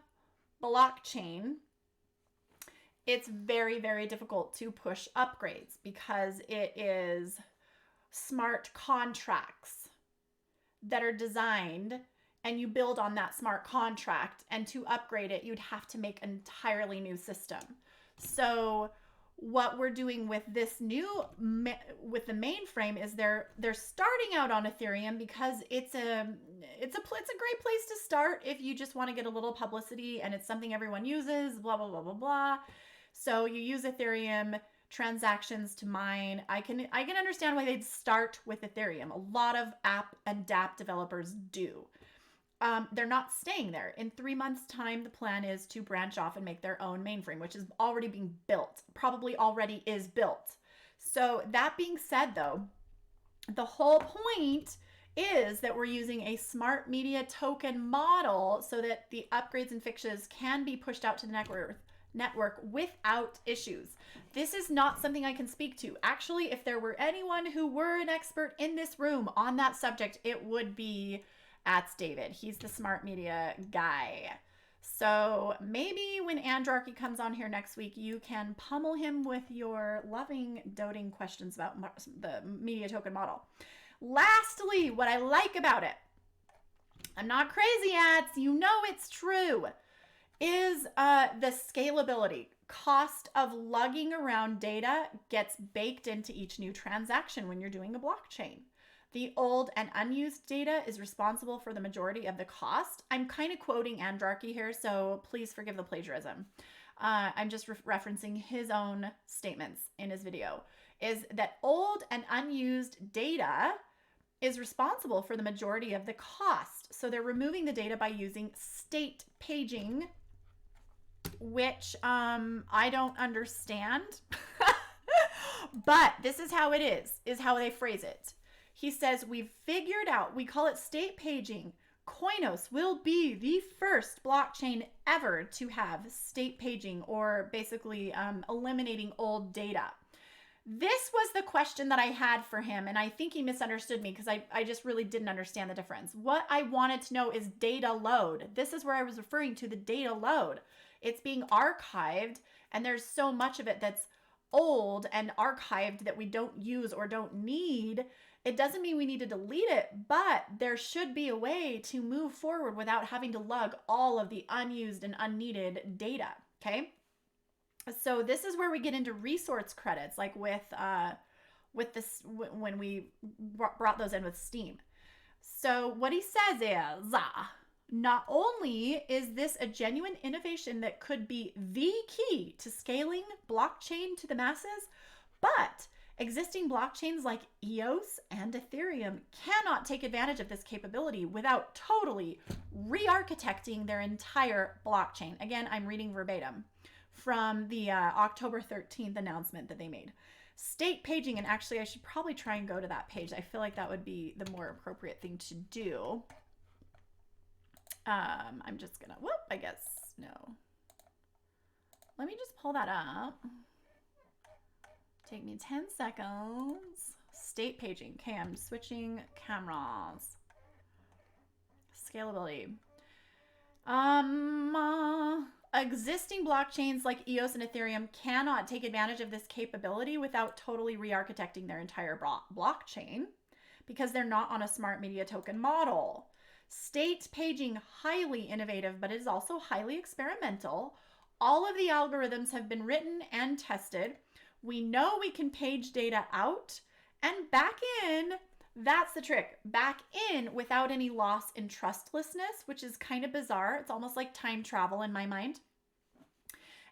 blockchain, it's very, very difficult to push upgrades because it is smart contracts that are designed, and you build on that smart contract, and to upgrade it, you'd have to make an entirely new system. So what we're doing with this with the mainframe is they're starting out on Ethereum because it's a great place to start if you just want to get a little publicity and it's something everyone uses, blah, blah, blah, blah, blah. So you use Ethereum transactions to mine. I can understand why they'd start with Ethereum. A lot of app and dApp developers do. They're not staying there. In 3 months' time, the plan is to branch off and make their own mainframe, which is already being built, probably already is built. So that being said, though, the whole point is that we're using a smart media token model so that the upgrades and fixes can be pushed out to the network without issues. This is not something I can speak to. Actually, if there were anyone who were an expert in this room on that subject, it would be David. He's the smart media guy. So maybe when Andrarchy comes on here next week, you can pummel him with your loving, doting questions about the media token model. Lastly, what I like about it, I'm not crazy, ads, you know it's true, is the scalability. Cost of lugging around data gets baked into each new transaction when you're doing a blockchain. The old and unused data is responsible for the majority of the cost. I'm kind of quoting Andrarchy here, so please forgive the plagiarism. I'm just referencing his own statements in his video, is that old and unused data is responsible for the majority of the cost. So they're removing the data by using state paging, which I don't understand. But this is how it is how they phrase it. He says, we've figured out, we call it state paging. KOINOS will be the first blockchain ever to have state paging, or basically eliminating old data. This was the question that I had for him, and I think he misunderstood me because I just really didn't understand the difference. What I wanted to know is data load. This is where I was referring to the data load. It's being archived, and there's so much of it that's old and archived that we don't use or don't need. It doesn't mean we need to delete it, but there should be a way to move forward without having to lug all of the unused and unneeded data, okay? So this is where we get into resource credits, like with this, when we brought those in with Steam. So what he says is, not only is this a genuine innovation that could be the key to scaling blockchain to the masses, but existing blockchains like EOS and Ethereum cannot take advantage of this capability without totally re-architecting their entire blockchain. Again, I'm reading verbatim from the October 13th announcement that they made. State paging, and actually I should probably try and go to that page. I feel like that would be the more appropriate thing to do. I'm just gonna, I guess, no. Let me just pull that up. Take me 10 seconds. State paging. Okay, I'm switching cameras. Scalability. Existing blockchains like EOS and Ethereum cannot take advantage of this capability without totally re-architecting their entire blockchain because they're not on a smart media token model. State paging, highly innovative, but it is also highly experimental. All of the algorithms have been written and tested. We know we can page data out and back in. That's the trick. Back in without any loss in trustlessness, which is kind of bizarre. It's almost like time travel in my mind.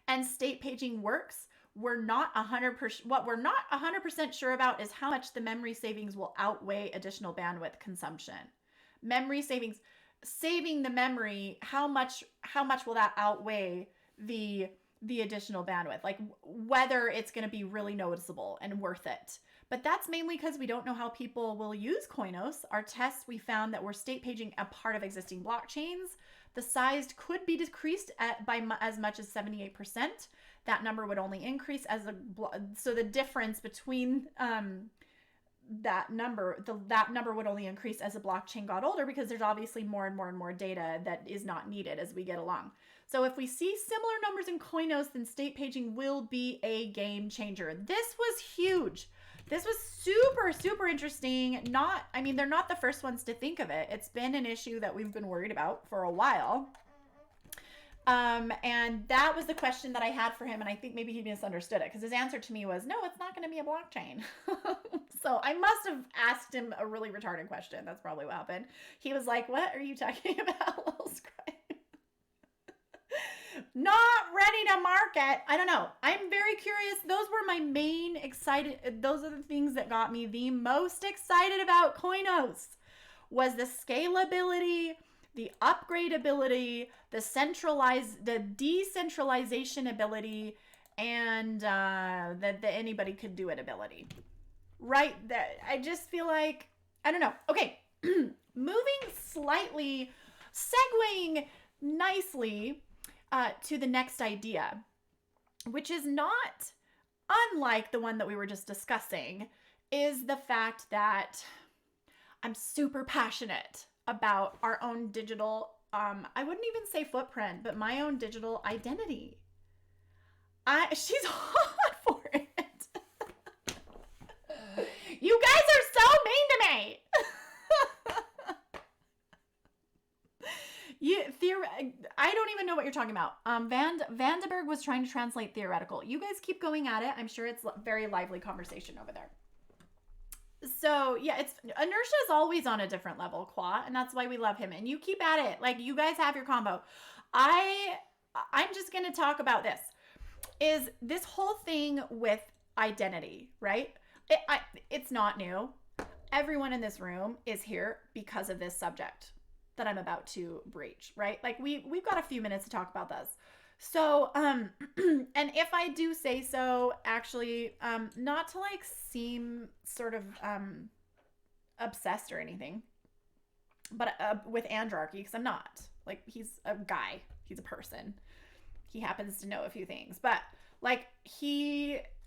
And state paging works. What we're not 100% sure about is how much the memory savings will outweigh additional bandwidth consumption. Memory savings, saving the memory, how much will that outweigh the additional bandwidth? Like whether it's going to be really noticeable and worth it. But that's mainly because we don't know how people will use KOINOS. Our tests, we found that we're state paging a part of existing blockchains. The size could be decreased by as much as 78%. That number would only increase so the difference between that number would only increase as the blockchain got older because there's obviously more and more data that is not needed as we get along. So if we see similar numbers in KOINOS, then state paging will be a game changer. This was huge. This was super, super interesting. They're not the first ones to think of it. It's been an issue that we've been worried about for a while. And that was the question that I had for him, and I think maybe he misunderstood it because his answer to me was, no, it's not going to be a blockchain. So I must have asked him a really retarded question. That's probably what happened. He was like, what are you talking about, little scribe? Not ready to market. I don't know. I'm very curious. Those were my main those are the things that got me the most excited about KOINOS, was the scalability, the upgradability, the decentralization ability, and that anybody could do it ability. Right? That I just feel like, I don't know. Okay. moving slightly, segueing nicely to the next idea, which is not unlike the one that we were just discussing, is the fact that I'm super passionate about our own digital, I wouldn't even say footprint, but my own digital identity. She's hot for it. You guys are so mean to me. I don't even know what you're talking about. Vandenberg was trying to translate theoretical. You guys keep going at it. I'm sure it's very lively conversation over there. So yeah, Inertia is always on a different level, Qua, and that's why we love him. And you keep at it. Like, you guys have your combo. I'm just gonna talk about this. Is this whole thing with identity, right? It's not new. Everyone in this room is here because of this subject that I'm about to breach, right? Like, we've got a few minutes to talk about this. So, and if I do say so, actually, not to like seem sort of obsessed or anything, but with andrarchy, because I'm not. Like, he's a guy, he's a person. He happens to know a few things, but like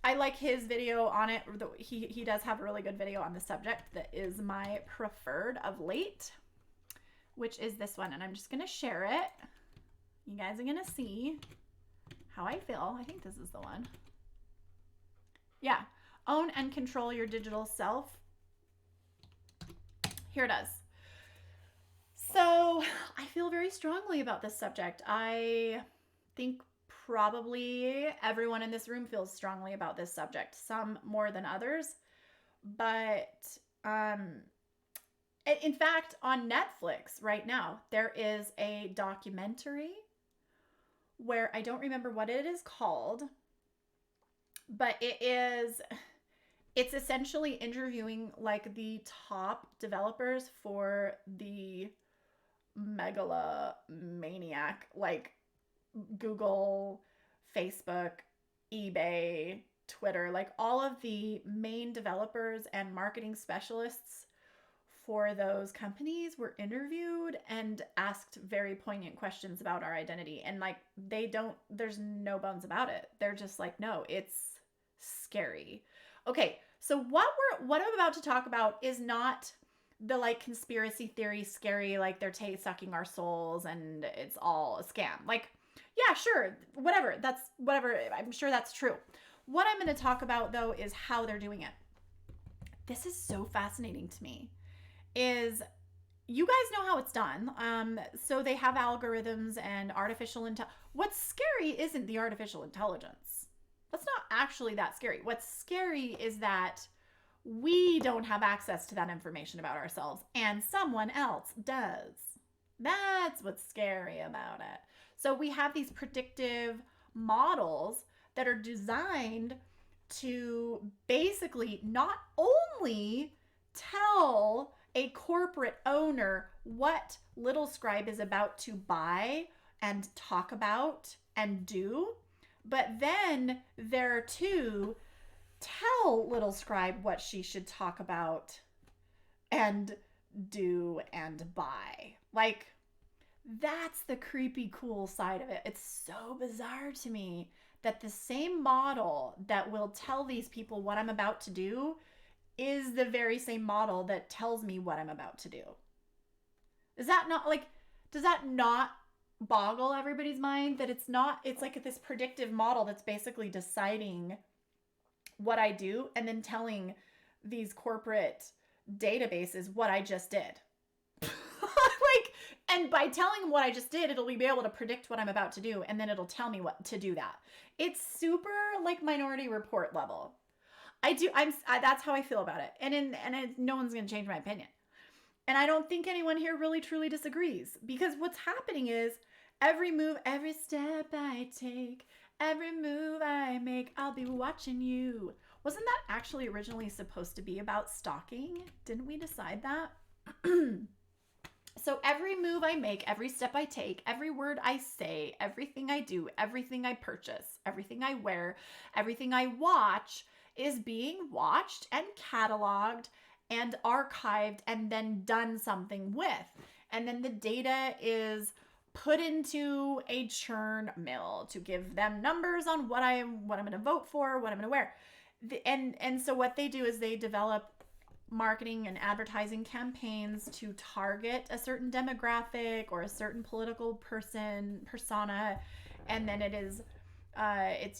I like his video on it. He does have a really good video on the subject that is my preferred of late, which is this one, and I'm just gonna share it. You guys are gonna see how I feel. I think this is the one. Yeah. Own and control your digital self. Here it is. So I feel very strongly about this subject. I think probably everyone in this room feels strongly about this subject, some more than others. But in fact, on Netflix right now, there is a documentary where I don't remember what it is called, but it's essentially interviewing like the top developers for the megalomaniac, like Google, Facebook, eBay, Twitter, like all of the main developers and marketing specialists for those companies were interviewed and asked very poignant questions about our identity. And like, there's no bones about it. They're just like, no, it's scary. Okay, so what I'm about to talk about is not the like conspiracy theory scary, like they're sucking our souls and it's all a scam. Like, yeah, sure, whatever. I'm sure that's true. What I'm going to talk about though is how they're doing it. This is so fascinating to me. Is you guys know how it's done. So they have algorithms and artificial intelligence. What's scary isn't the artificial intelligence. That's not actually that scary. What's scary is that we don't have access to that information about ourselves and someone else does. That's what's scary about it. So we have these predictive models that are designed to basically not only tell a corporate owner what Little Scribe is about to buy and talk about and do, but then there to tell Little Scribe what she should talk about and do and buy. Like, that's the creepy cool side of it. It's so bizarre to me that the same model that will tell these people what I'm about to do is the very same model that tells me what I'm about to do. Is that not like, does that not boggle everybody's mind that it's like this predictive model that's basically deciding what I do and then telling these corporate databases what I just did. Like, and by telling them what I just did, it'll be able to predict what I'm about to do, and then it'll tell me what to do that. It's super like Minority Report level. That's how I feel about it. And no one's going to change my opinion. And I don't think anyone here really truly disagrees, because what's happening is every move, every step I take, every move I make, I'll be watching you. Wasn't that actually originally supposed to be about stalking? Didn't we decide that? So every move I make, every step I take, every word I say, everything I do, everything I purchase, everything I wear, everything I watch is being watched and cataloged and archived and then done something with. And then the data is put into a churn mill to give them numbers on what I'm going to vote for, what I'm going to wear. And so what they do is they develop marketing and advertising campaigns to target a certain demographic or a certain political persona, and then it's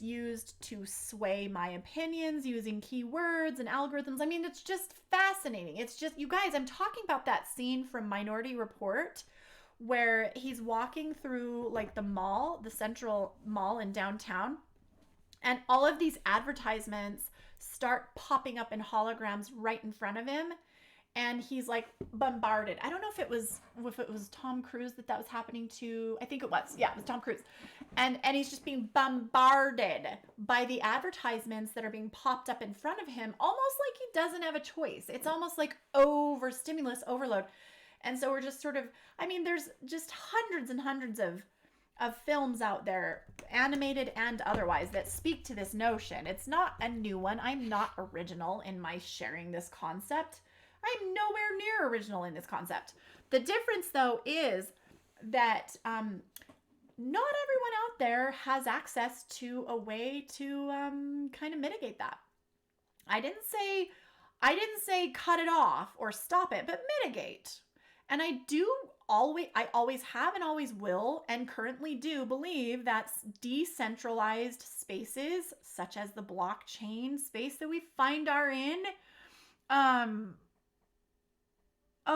used to sway my opinions using keywords and algorithms. I mean, it's just fascinating. It's just, you guys, I'm talking about that scene from Minority Report where he's walking through like the mall, the central mall in downtown, and all of these advertisements start popping up in holograms right in front of him, and he's like bombarded. I don't know if it was Tom Cruise that was happening to. I think it was. Yeah, it was Tom Cruise. And he's just being bombarded by the advertisements that are being popped up in front of him, almost like he doesn't have a choice. It's almost like overstimulus overload. And so we're just sort of, I mean, there's just hundreds and hundreds of films out there, animated and otherwise, that speak to this notion. It's not a new one. I'm not original in my sharing this concept. I'm nowhere near original in this concept. The difference, though, is that not everyone out there has access to a way to kind of mitigate that. I didn't say cut it off or stop it, but mitigate. And I always have and always will and currently do believe that decentralized spaces, such as the blockchain space that we find are in, oh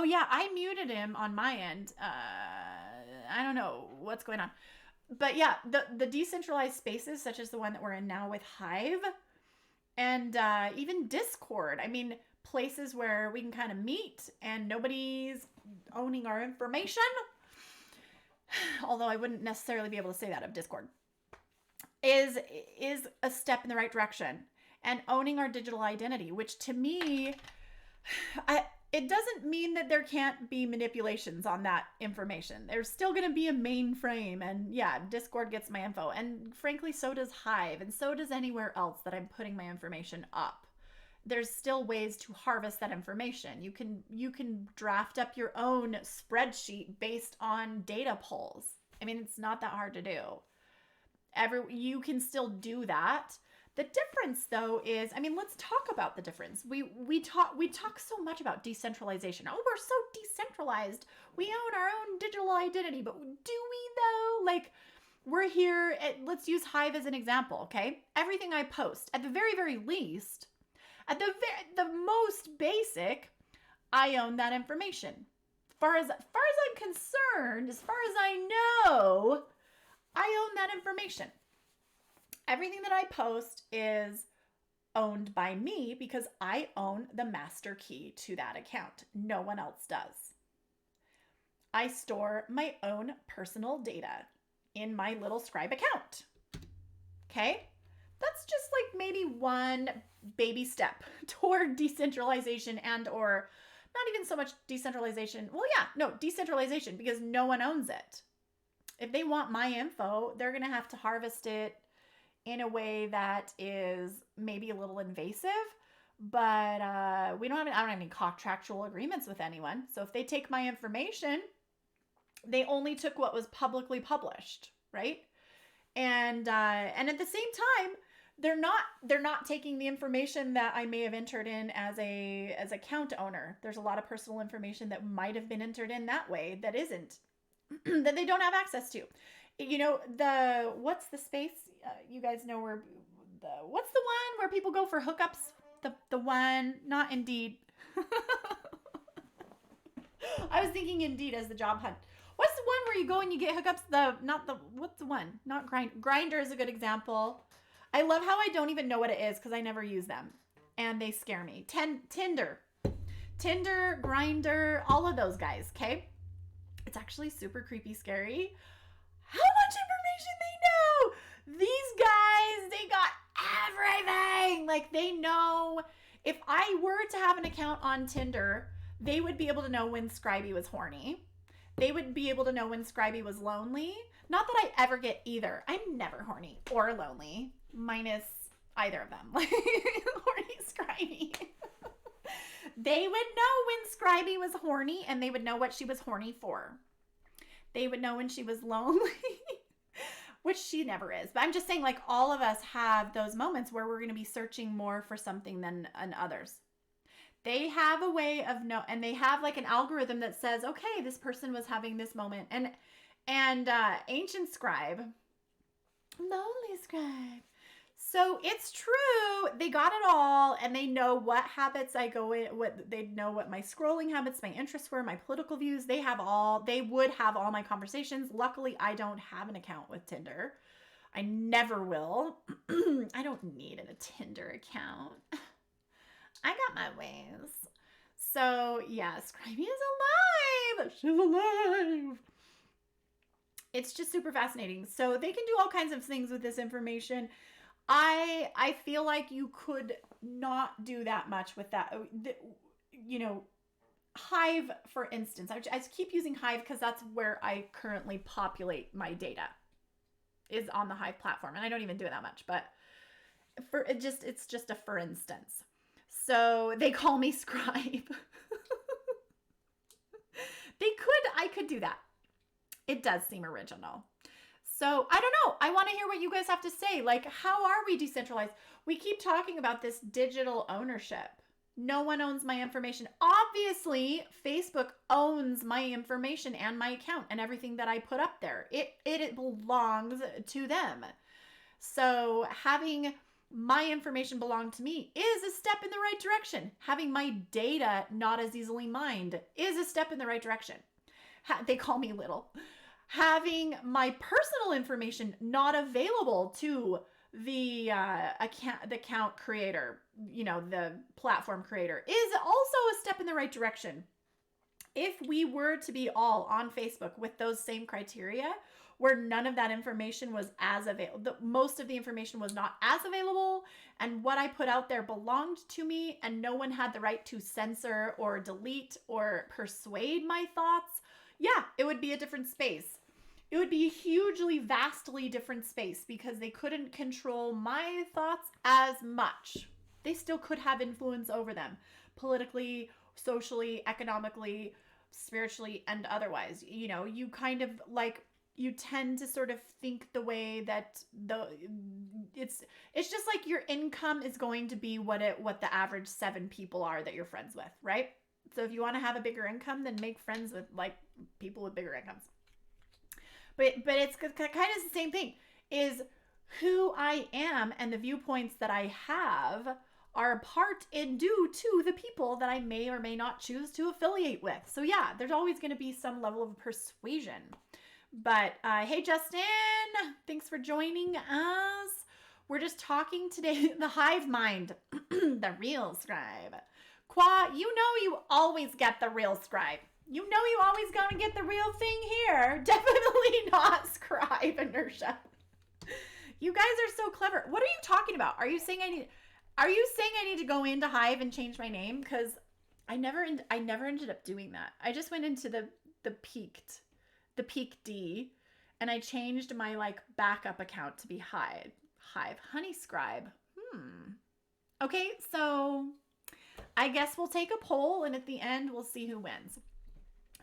yeah, I muted him on my end. I don't know what's going on. But yeah, the decentralized spaces, such as the one that we're in now with Hive, and even Discord. I mean, places where we can kind of meet and nobody's owning our information. Although I wouldn't necessarily be able to say that of Discord. Is a step in the right direction. And owning our digital identity, which to me, it doesn't mean that there can't be manipulations on that information. There's still going to be a mainframe, and yeah, Discord gets my info, and frankly, so does Hive, and so does anywhere else that I'm putting my information up. There's still ways to harvest that information. You can draft up your own spreadsheet based on data polls. I mean, it's not that hard to do. You can still do that. The difference, though, is, I mean, let's talk about the difference. We talk so much about decentralization. Oh, we're so decentralized. We own our own digital identity, but do we though? Like, we're here. Let's use Hive as an example, okay? Everything I post, at the very, very least, at the most basic, I own that information. As far as I'm concerned, as far as I know, I own that information. Everything that I post is owned by me because I own the master key to that account. No one else does. I store my own personal data in my little Scribe account. Okay? That's just like maybe one baby step toward decentralization and or not even so much decentralization. Well, yeah, no, decentralization, because no one owns it. If they want my info, they're going to have to harvest it in a way that is maybe a little invasive, but I don't have any contractual agreements with anyone. So if they take my information, they only took what was publicly published, right? And at the same time, they're not taking the information that I may have entered in as a account owner. There's a lot of personal information that might have been entered in that way that isn't, that they don't have access to. You know, what's the space? You guys know what's the one where people go for hookups? The one, not Indeed. I was thinking Indeed as the job hunt. What's the one where you go and you get hookups? What's the one? Not Grindr is a good example. I love how I don't even know what it is because I never use them. And they scare me. Tinder, Grindr, all of those guys, okay? It's actually super creepy, scary. How much information they know! These guys, they got everything! Like, they know. If I were to have an account on Tinder, they would be able to know when Scribey was horny. They would be able to know when Scribey was lonely. Not that I ever get either. I'm never horny or lonely, minus either of them. Horny Scribey. They would know when Scribey was horny, and they would know what she was horny for. They would know when she was lonely, which she never is. But I'm just saying, like, all of us have those moments where we're going to be searching more for something than others. They have a way of and they have like an algorithm that says, okay, this person was having this moment. And Ancient Scribe, lonely Scribe. So it's true. They got it all, and they know what habits I go in. They know what my scrolling habits, my interests were, my political views. They would have all my conversations. Luckily, I don't have an account with Tinder. I never will. I don't need a Tinder account. I got my ways. So, yeah, Scribey is alive. She's alive. It's just super fascinating. So they can do all kinds of things with this information. I feel like you could not do that much with that. You know, Hive, for instance. I keep using Hive because that's where I currently populate my data, is on the Hive platform. And I don't even do it that much, but it's just a for instance. So they call me Scribe. I could do that. It does seem original. So I don't know. I want to hear what you guys have to say. Like, how are we decentralized? We keep talking about this digital ownership. No one owns my information. Obviously, Facebook owns my information and my account and everything that I put up there. It belongs to them. So having my information belong to me is a step in the right direction. Having my data not as easily mined is a step in the right direction. They call me little. Having my personal information not available to the account creator, you know, the platform creator, is also a step in the right direction. If we were to be all on Facebook with those same criteria, where none of that information was as available, most of the information was not as available, and what I put out there belonged to me, and no one had the right to censor or delete or persuade my thoughts, yeah, it would be a different space. It would be a hugely, vastly different space because they couldn't control my thoughts as much. They still could have influence over them politically, socially, economically, spiritually, and otherwise. You know, you kind of like, you tend to sort of think the way that it's just like your income is going to be what the average 7 people are that you're friends with, right? So if you want to have a bigger income, then make friends with like people with bigger incomes. But it's kind of the same thing, is who I am and the viewpoints that I have are part and due to the people that I may or may not choose to affiliate with. So yeah, there's always going to be some level of persuasion. But hey, Justin, thanks for joining us. We're just talking today, the hive mind, the real Scribe. Qua, you know you always get the real Scribe. You know you always gonna get the real thing here. Definitely not Scribe inertia. You guys are so clever. What are you talking about? Are you saying I need to go into Hive and change my name? Because I never ended up doing that. I just went into the Peak D, and I changed my like backup account to be Hive Honey Scribe. Okay, so I guess we'll take a poll, and at the end we'll see who wins.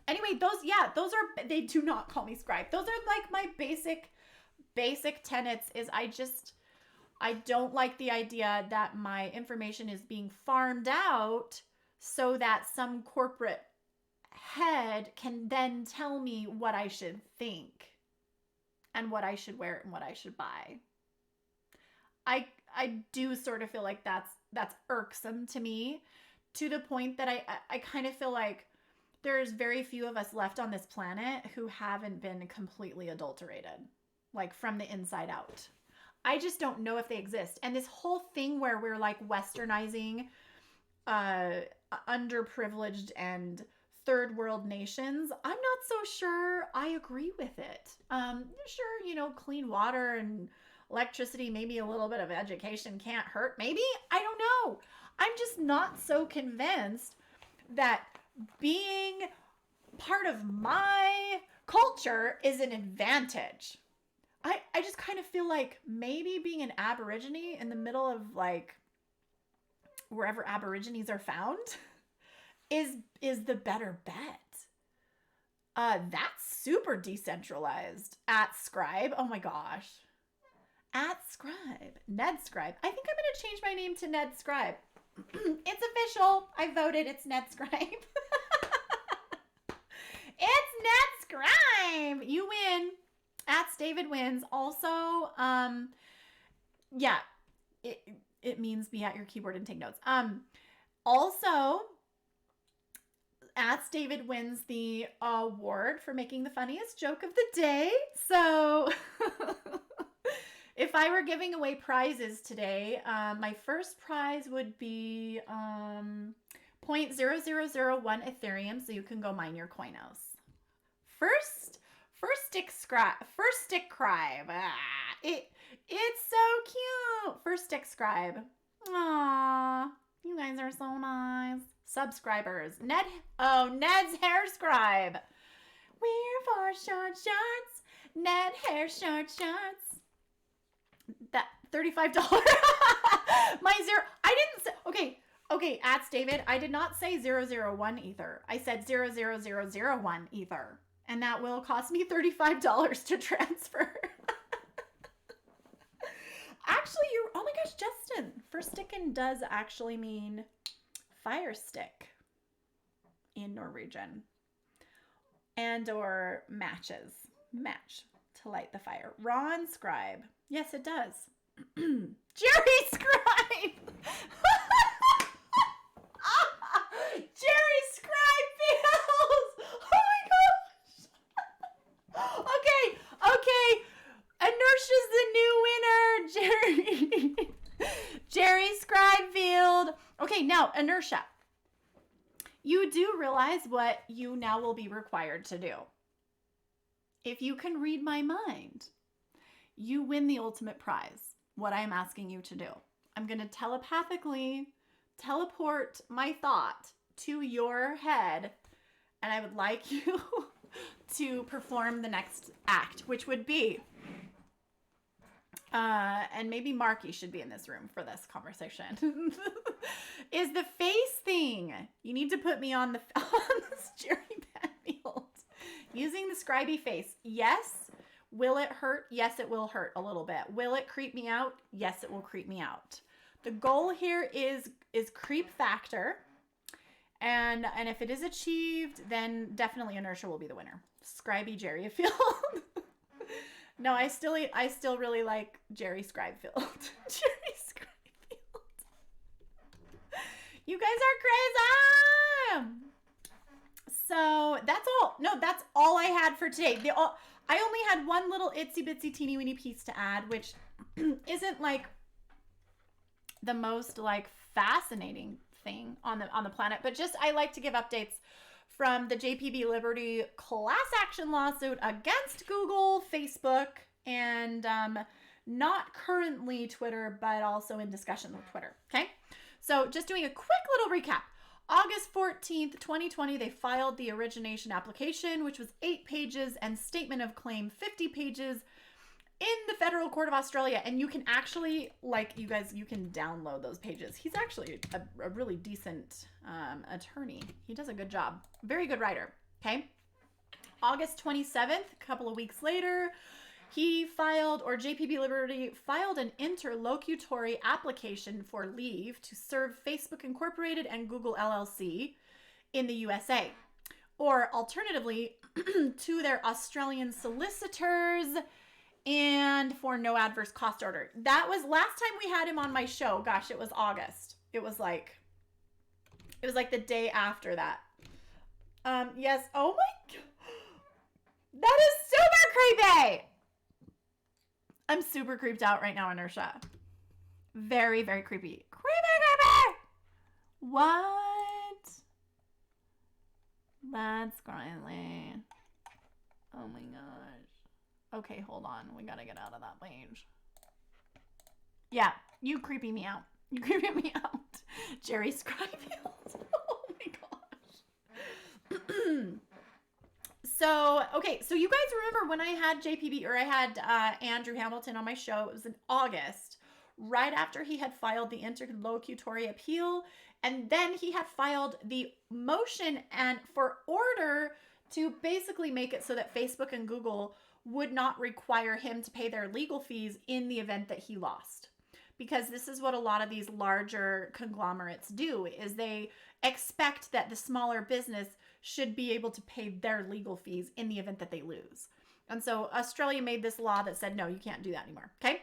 Anyway, they do not call me Scribe. Those are like my basic tenets. Is I don't like the idea that my information is being farmed out so that some corporate head can then tell me what I should think and what I should wear and what I should buy. I do sort of feel like that's irksome to me, to the point that I kind of feel like there's very few of us left on this planet who haven't been completely adulterated, like from the inside out. I just don't know if they exist. And this whole thing where we're like westernizing underprivileged and third world nations, I'm not so sure I agree with it. Sure, you know, clean water and electricity, maybe a little bit of education can't hurt. Maybe, I don't know. I'm just not so convinced that being part of my culture is an advantage. I just kind of feel like maybe being an Aborigine in the middle of like wherever Aborigines are found, is the better bet. That's super decentralized. At Scribe. Oh my gosh. At Scribe. Ned Scribe. I think I'm going to change my name to Ned Scribe. It's official. I voted. It's Ned Scribe. It's Ned Scribe. You win. David wins. Also, yeah, it means be at your keyboard and take notes. Also, David wins the award for making the funniest joke of the day. So if I were giving away prizes today, my first prize would be 0.0001 Ethereum, so you can go mine your KOINOS. First stick scribe. It's so cute. First stick scribe. Aww, you guys are so nice. Subscribers. Ned's hair scribe. We're for short shorts. Ned hair short shorts. That $35. My zero. I didn't say. Okay. David. I did not say 001 ether. I said 00001 ether, and that will cost me $35 to transfer. Actually, oh my gosh, Justin. First stickin' does actually mean fire stick in Norwegian, and or match to light the fire. Ron Scribe. Yes, it does. Jerry Scribe. Jerry Scribe feels. Oh my gosh. Okay. Inertia's the new winner, Jerry Scribefield. Okay, now, Inertia. You do realize what you now will be required to do. If you can read my mind, you win the ultimate prize. What I'm asking you to do. I'm going to telepathically teleport my thought to your head, and I would like you to perform the next act, which would be... and maybe Marky should be in this room for this conversation, is the face thing. You need to put me on this Jerry Banfield. Using the scribey face. Yes. Will it hurt? Yes, it will hurt a little bit. Will it creep me out? Yes, it will creep me out. The goal here is creep factor. And if it is achieved, then definitely Inertia will be the winner. Scribey Jerry Field. No, I still really like Jerry Scribefield. Jerry Scribefield. You guys are crazy. So that's all. No, that's all I had for today. I only had one little itsy bitsy teeny weeny piece to add, which isn't like the most like fascinating thing on the planet, but just I like to give updates from the JPB Liberty class action lawsuit against Google, Facebook, and not currently Twitter, but also in discussion with Twitter. Okay, so just doing a quick little recap. August 14th, 2020, they filed the origination application, which was 8 pages, and statement of claim 50 pages in the Federal Court of Australia. And you can actually, like, you guys, you can download those pages. He's actually a really decent attorney. He does a good job. Very good writer. Okay. August 27th, a couple of weeks later, he filed, or JPB Liberty filed, an interlocutory application for leave to serve Facebook Incorporated and Google LLC in the USA, or alternatively to their Australian solicitors, and for no adverse cost order. That was last time we had him on my show. Gosh, it was August. It was like the day after that. Yes. Oh my God. That is super creepy. I'm super creeped out right now, Inertia. Very, very creepy. Creepy. What? That's crazy. Oh my gosh. Okay, hold on. We gotta get out of that page. Yeah, you creepy me out. You creepy me out. Jerry Scribefield. Oh my gosh. So, okay, so you guys remember when I had JPB, or I had Andrew Hamilton on my show, it was in August, right after he had filed the interlocutory appeal, and then he had filed the motion and for order to basically make it so that Facebook and Google would not require him to pay their legal fees in the event that he lost. Because this is what a lot of these larger conglomerates do, is they expect that the smaller business should be able to pay their legal fees in the event that they lose. And so Australia made this law that said, no, you can't do that anymore. Okay?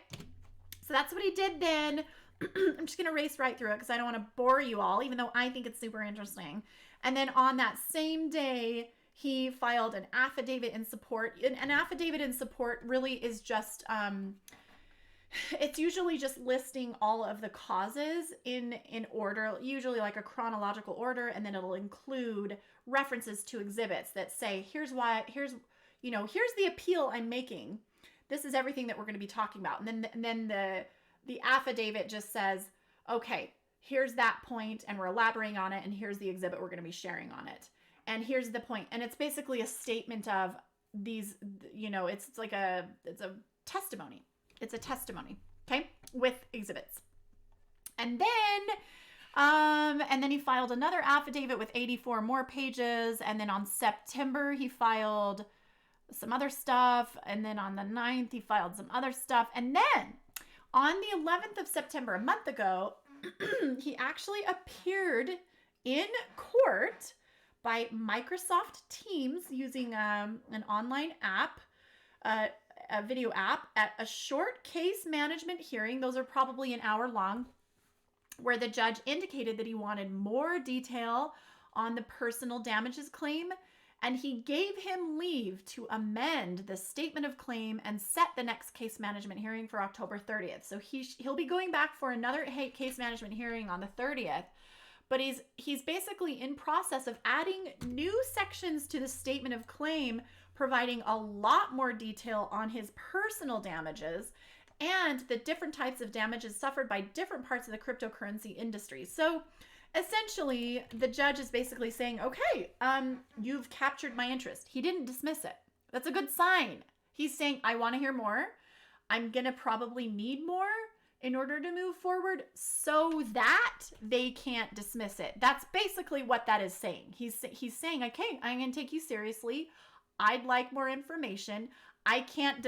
So that's what he did then. I'm just going to race right through it because I don't want to bore you all, even though I think it's super interesting. And then on that same day, he filed an affidavit in support. An affidavit in support really is just, it's usually just listing all of the causes in order, usually like a chronological order, and then it'll include references to exhibits that say, here's the appeal I'm making. This is everything that we're going to be talking about. And then the affidavit just says, okay, here's that point, and we're elaborating on it, and here's the exhibit we're going to be sharing on it. And here's the point. And it's basically a statement of these, it's a testimony. It's a testimony, okay, with exhibits. And then he filed another affidavit with 84 more pages. And then on September, he filed some other stuff. And then on the 9th, he filed some other stuff. And then on the 11th of September, a month ago, he actually appeared in court by Microsoft Teams using an online app, a video app, at a short case management hearing. Those are probably an hour long, where the judge indicated that he wanted more detail on the personal damages claim, and he gave him leave to amend the statement of claim and set the next case management hearing for October 30th. So he'll be going back for another case management hearing on the 30th, but he's basically in process of adding new sections to the statement of claim, providing a lot more detail on his personal damages and the different types of damages suffered by different parts of the cryptocurrency industry. So essentially, the judge is basically saying, okay, you've captured my interest. He didn't dismiss it. That's a good sign. He's saying, I want to hear more. I'm going to probably need more in order to move forward so that they can't dismiss it. That's basically what that is saying. He's saying, okay, I'm going to take you seriously. I'd like more information. I can't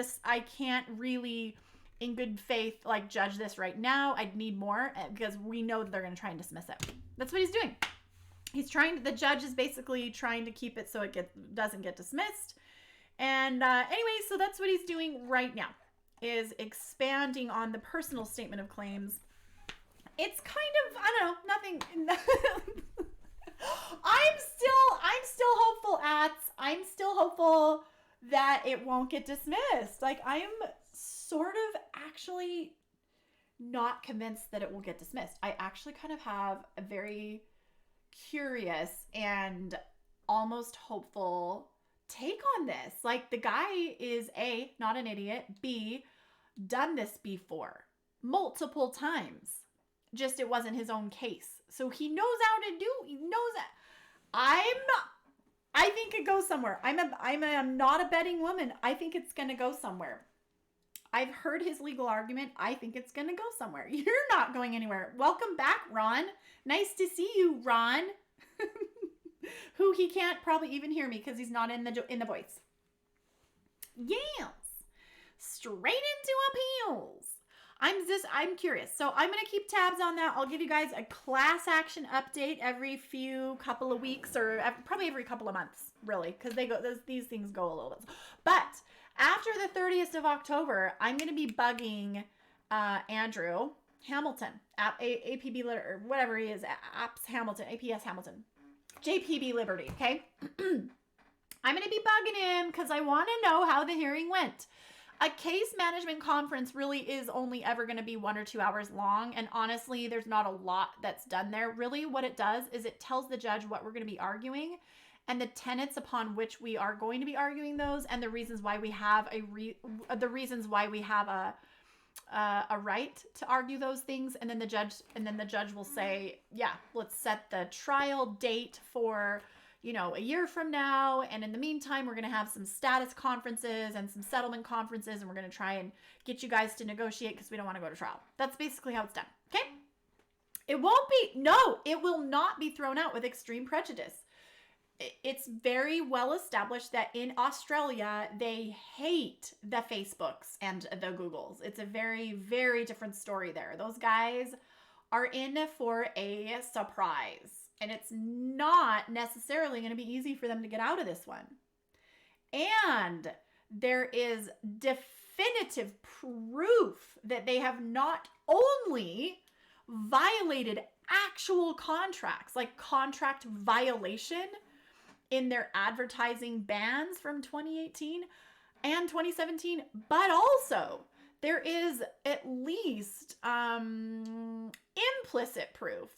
really, in good faith, judge this right now. I'd need more because we know that they're going to try and dismiss it. That's what he's doing. The judge is basically trying to keep it so it doesn't get dismissed. And anyway, so that's what he's doing right now, is expanding on the personal statement of claims. It's kind of, I don't know, nothing. I'm still hopeful, I'm still hopeful that it won't get dismissed. I am sort of actually not convinced that it will get dismissed. I actually kind of have a very curious and almost hopeful take on this. The guy is A, not an idiot, B, done this before multiple times. Just it wasn't his own case. So he knows how to do, he knows that. I think it goes somewhere. I'm not a betting woman. I think it's going to go somewhere. I've heard his legal argument. I think it's going to go somewhere. You're not going anywhere. Welcome back, Ron. Nice to see you, Ron. Who he can't probably even hear me because he's not in the voice. Yes. Straight into appeals. I'm curious. So I'm going to keep tabs on that. I'll give you guys a class action update every couple of weeks, or probably every couple of months, really, because these things go a little bit. But after the 30th of October, I'm going to be bugging Andrew Hamilton, APB or whatever he is, APS Hamilton, JPB Liberty, okay? I'm going to be bugging him because I want to know how the hearing went. A case management conference really is only ever going to be 1 or 2 hours long, and honestly, there's not a lot that's done there. Really, what it does is it tells the judge what we're going to be arguing, and the tenets upon which we are going to be arguing those, and the reasons why we have a right to argue those things. And then the judge will say, yeah, let's set the trial date for, a year from now. And in the meantime, we're going to have some status conferences and some settlement conferences, and we're going to try and get you guys to negotiate because we don't want to go to trial. That's basically how it's done. Okay? It will not be thrown out with extreme prejudice. It's very well established that in Australia, they hate the Facebooks and the Googles. It's a very, very different story there. Those guys are in for a surprise. And it's not necessarily going to be easy for them to get out of this one. And there is definitive proof that they have not only violated actual contracts, like contract violation in their advertising bans from 2018 and 2017, but also there is at least implicit proof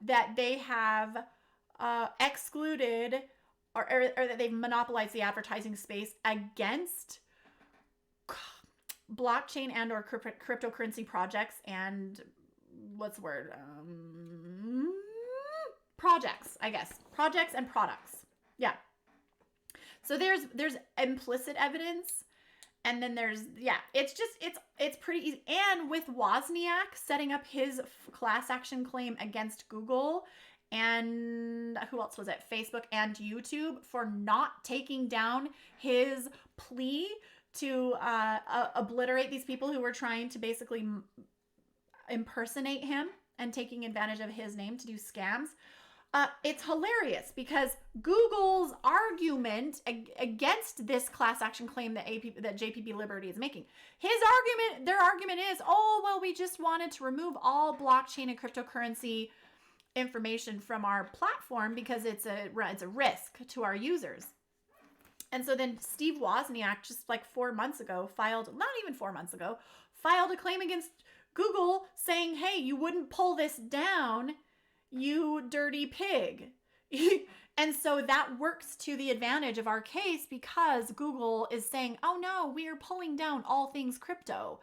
that they have excluded or that they've monopolized the advertising space against blockchain and or cryptocurrency projects and what's the word? Projects, I guess. Projects and products. Yeah. So there's implicit evidence, and then there's, it's pretty easy. And with Wozniak setting up his class action claim against Google and who else was it? Facebook and YouTube for not taking down his plea to obliterate these people who were trying to basically impersonate him and taking advantage of his name to do scams. It's hilarious because Google's argument against this class action claim that JPB Liberty is making, their argument is, oh, well, we just wanted to remove all blockchain and cryptocurrency information from our platform because it's a risk to our users. And so then Steve Wozniak, just like 4 months ago, filed a claim against Google saying, hey, you wouldn't pull this down, you dirty pig. And so that works to the advantage of our case because Google is saying, oh no, we are pulling down all things crypto.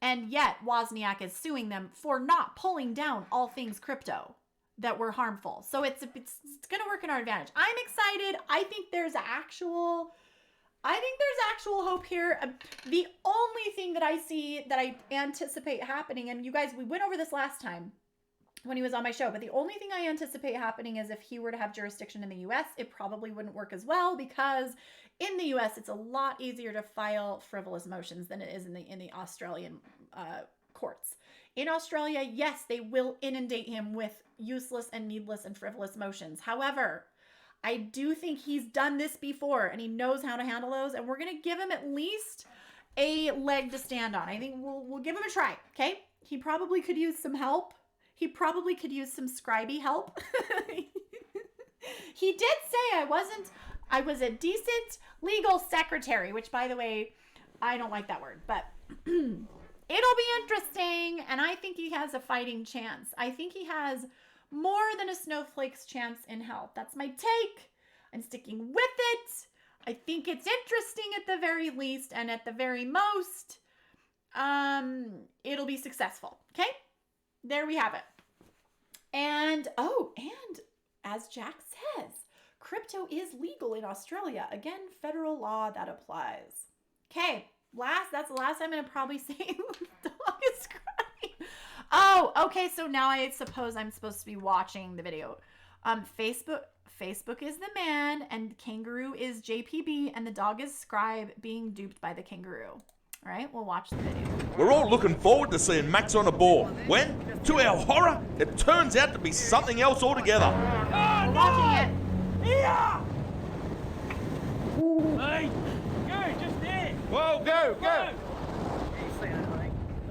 And yet Wozniak is suing them for not pulling down all things crypto that were harmful. So it's going to work in our advantage. I'm excited. I think there's actual hope here. The only thing that I see that I anticipate happening, and you guys, we went over this last time when he was on my show, but the only thing I anticipate happening is if he were to have jurisdiction in the US, it probably wouldn't work as well because in the US, it's a lot easier to file frivolous motions than it is in the Australian courts. In Australia, yes, they will inundate him with useless and needless and frivolous motions. However, I do think he's done this before and he knows how to handle those, and we're going to give him at least a leg to stand on. I think we'll give him a try, okay? He probably could use some help. He probably could use some scribey help. He did say I was a decent legal secretary, which, by the way, I don't like that word, but it'll be interesting, and I think he has a fighting chance. I think he has more than a snowflake's chance in hell. That's my take. I'm sticking with it. I think it's interesting at the very least, and at the very most, it'll be successful. Okay? There we have it. And as Jack says, crypto is legal in Australia. Again, federal law that applies. Okay, that's the last I'm going to probably say the dog is crying. Oh, okay, so now I suppose I'm supposed to be watching the video. Facebook is the man, and kangaroo is JPB, and the dog is Scribe being duped by the kangaroo. All right, we'll watch the video. We're all looking forward to seeing Max on the board. When, to our horror, it turns out to be something else altogether. We're watching it. Yeah! Hey, go, just there. Whoa, go.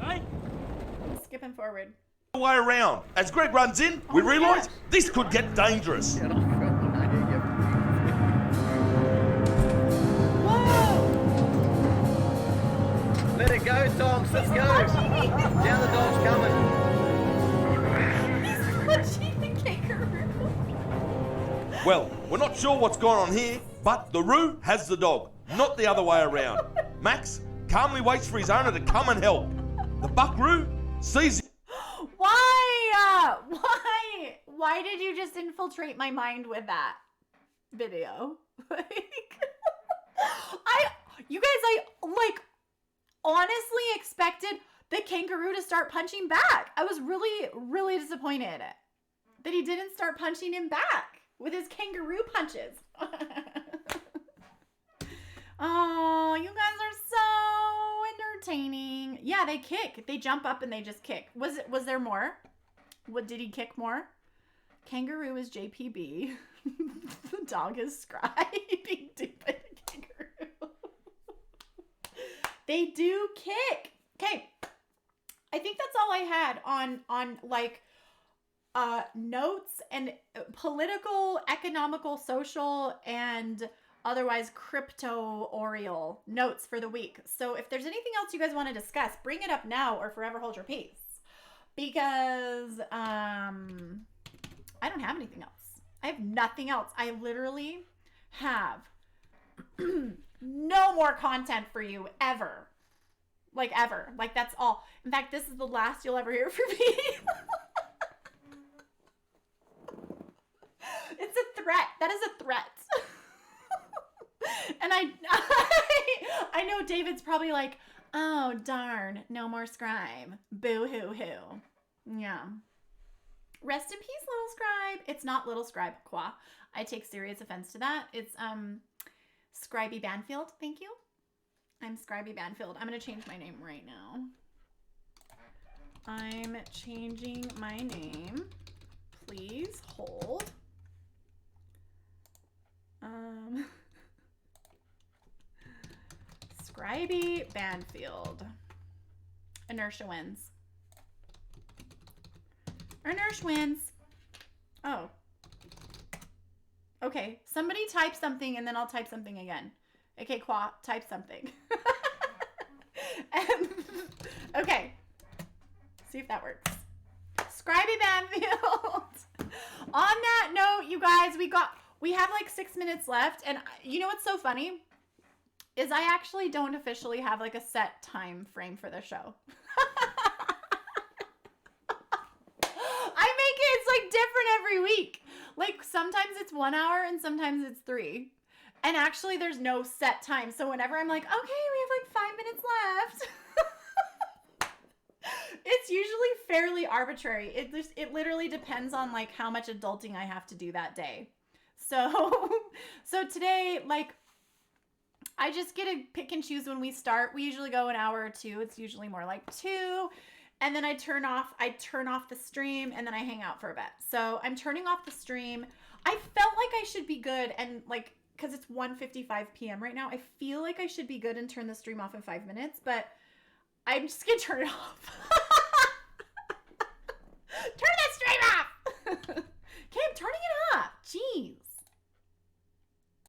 Hey, Skipping forward. Way around. As Greg runs in, we realise this could get dangerous. Let it go, dogs, let's go. Down the dog's coming. He's punching the kangaroo. Well, we're not sure what's going on here, but the Roo has the dog, not the other way around. Max calmly waits for his owner to come and help. The buckaroo sees him. Why? Why did you just infiltrate my mind with that? video. I honestly expected the kangaroo to start punching back. I was really, really disappointed that he didn't start punching him back with his kangaroo punches. Oh, you guys are so entertaining. Yeah, they kick. They jump up and they just kick. Was there more? What, did he kick more? Kangaroo is JPB. The dog is Scribe. Being duped by the kangaroo. They do kick. Okay. I think that's all I had on like notes and political, economical, social, and otherwise crypto-orial notes for the week. So if there's anything else you guys want to discuss, bring it up now or forever hold your peace. Because I don't have anything else. I have nothing else. I literally have no more content for you ever. Like ever. Like that's all. In fact, this is the last you'll ever hear from me. It's a threat. That is a threat. And I know David's probably like, oh, darn, no more Scribe. Boo hoo hoo. Yeah. Rest in peace, little Scribe. It's not little Scribe, qua. I take serious offense to that. It's Scribey Banfield. Thank you. I'm Scribey Banfield. I'm going to change my name right now. I'm changing my name. Please hold. Scribey Banfield. Inertia wins. Inertia wins. Oh. Okay. Somebody type something and then I'll type something again. Okay, Qua, type something. Okay. See if that works. Scribey Banfield. On that note, you guys, we have like 6 minutes left. And you know what's so funny? Is I actually don't officially have like a set time frame for the show. It's like different every week. Like sometimes it's 1 hour and sometimes it's 3. And actually there's no set time. So whenever I'm like, okay, we have like 5 minutes left. It's usually fairly arbitrary. It literally depends on like how much adulting I have to do that day. So today, like, I just get to pick and choose when we start. We usually go an hour or 2. It's usually more like 2. And then I turn off the stream and then I hang out for a bit. So I'm turning off the stream. I felt like I should be good and like, cause it's 1:55 p.m. right now. I feel like I should be good and turn the stream off in 5 minutes, but I'm just gonna turn it off.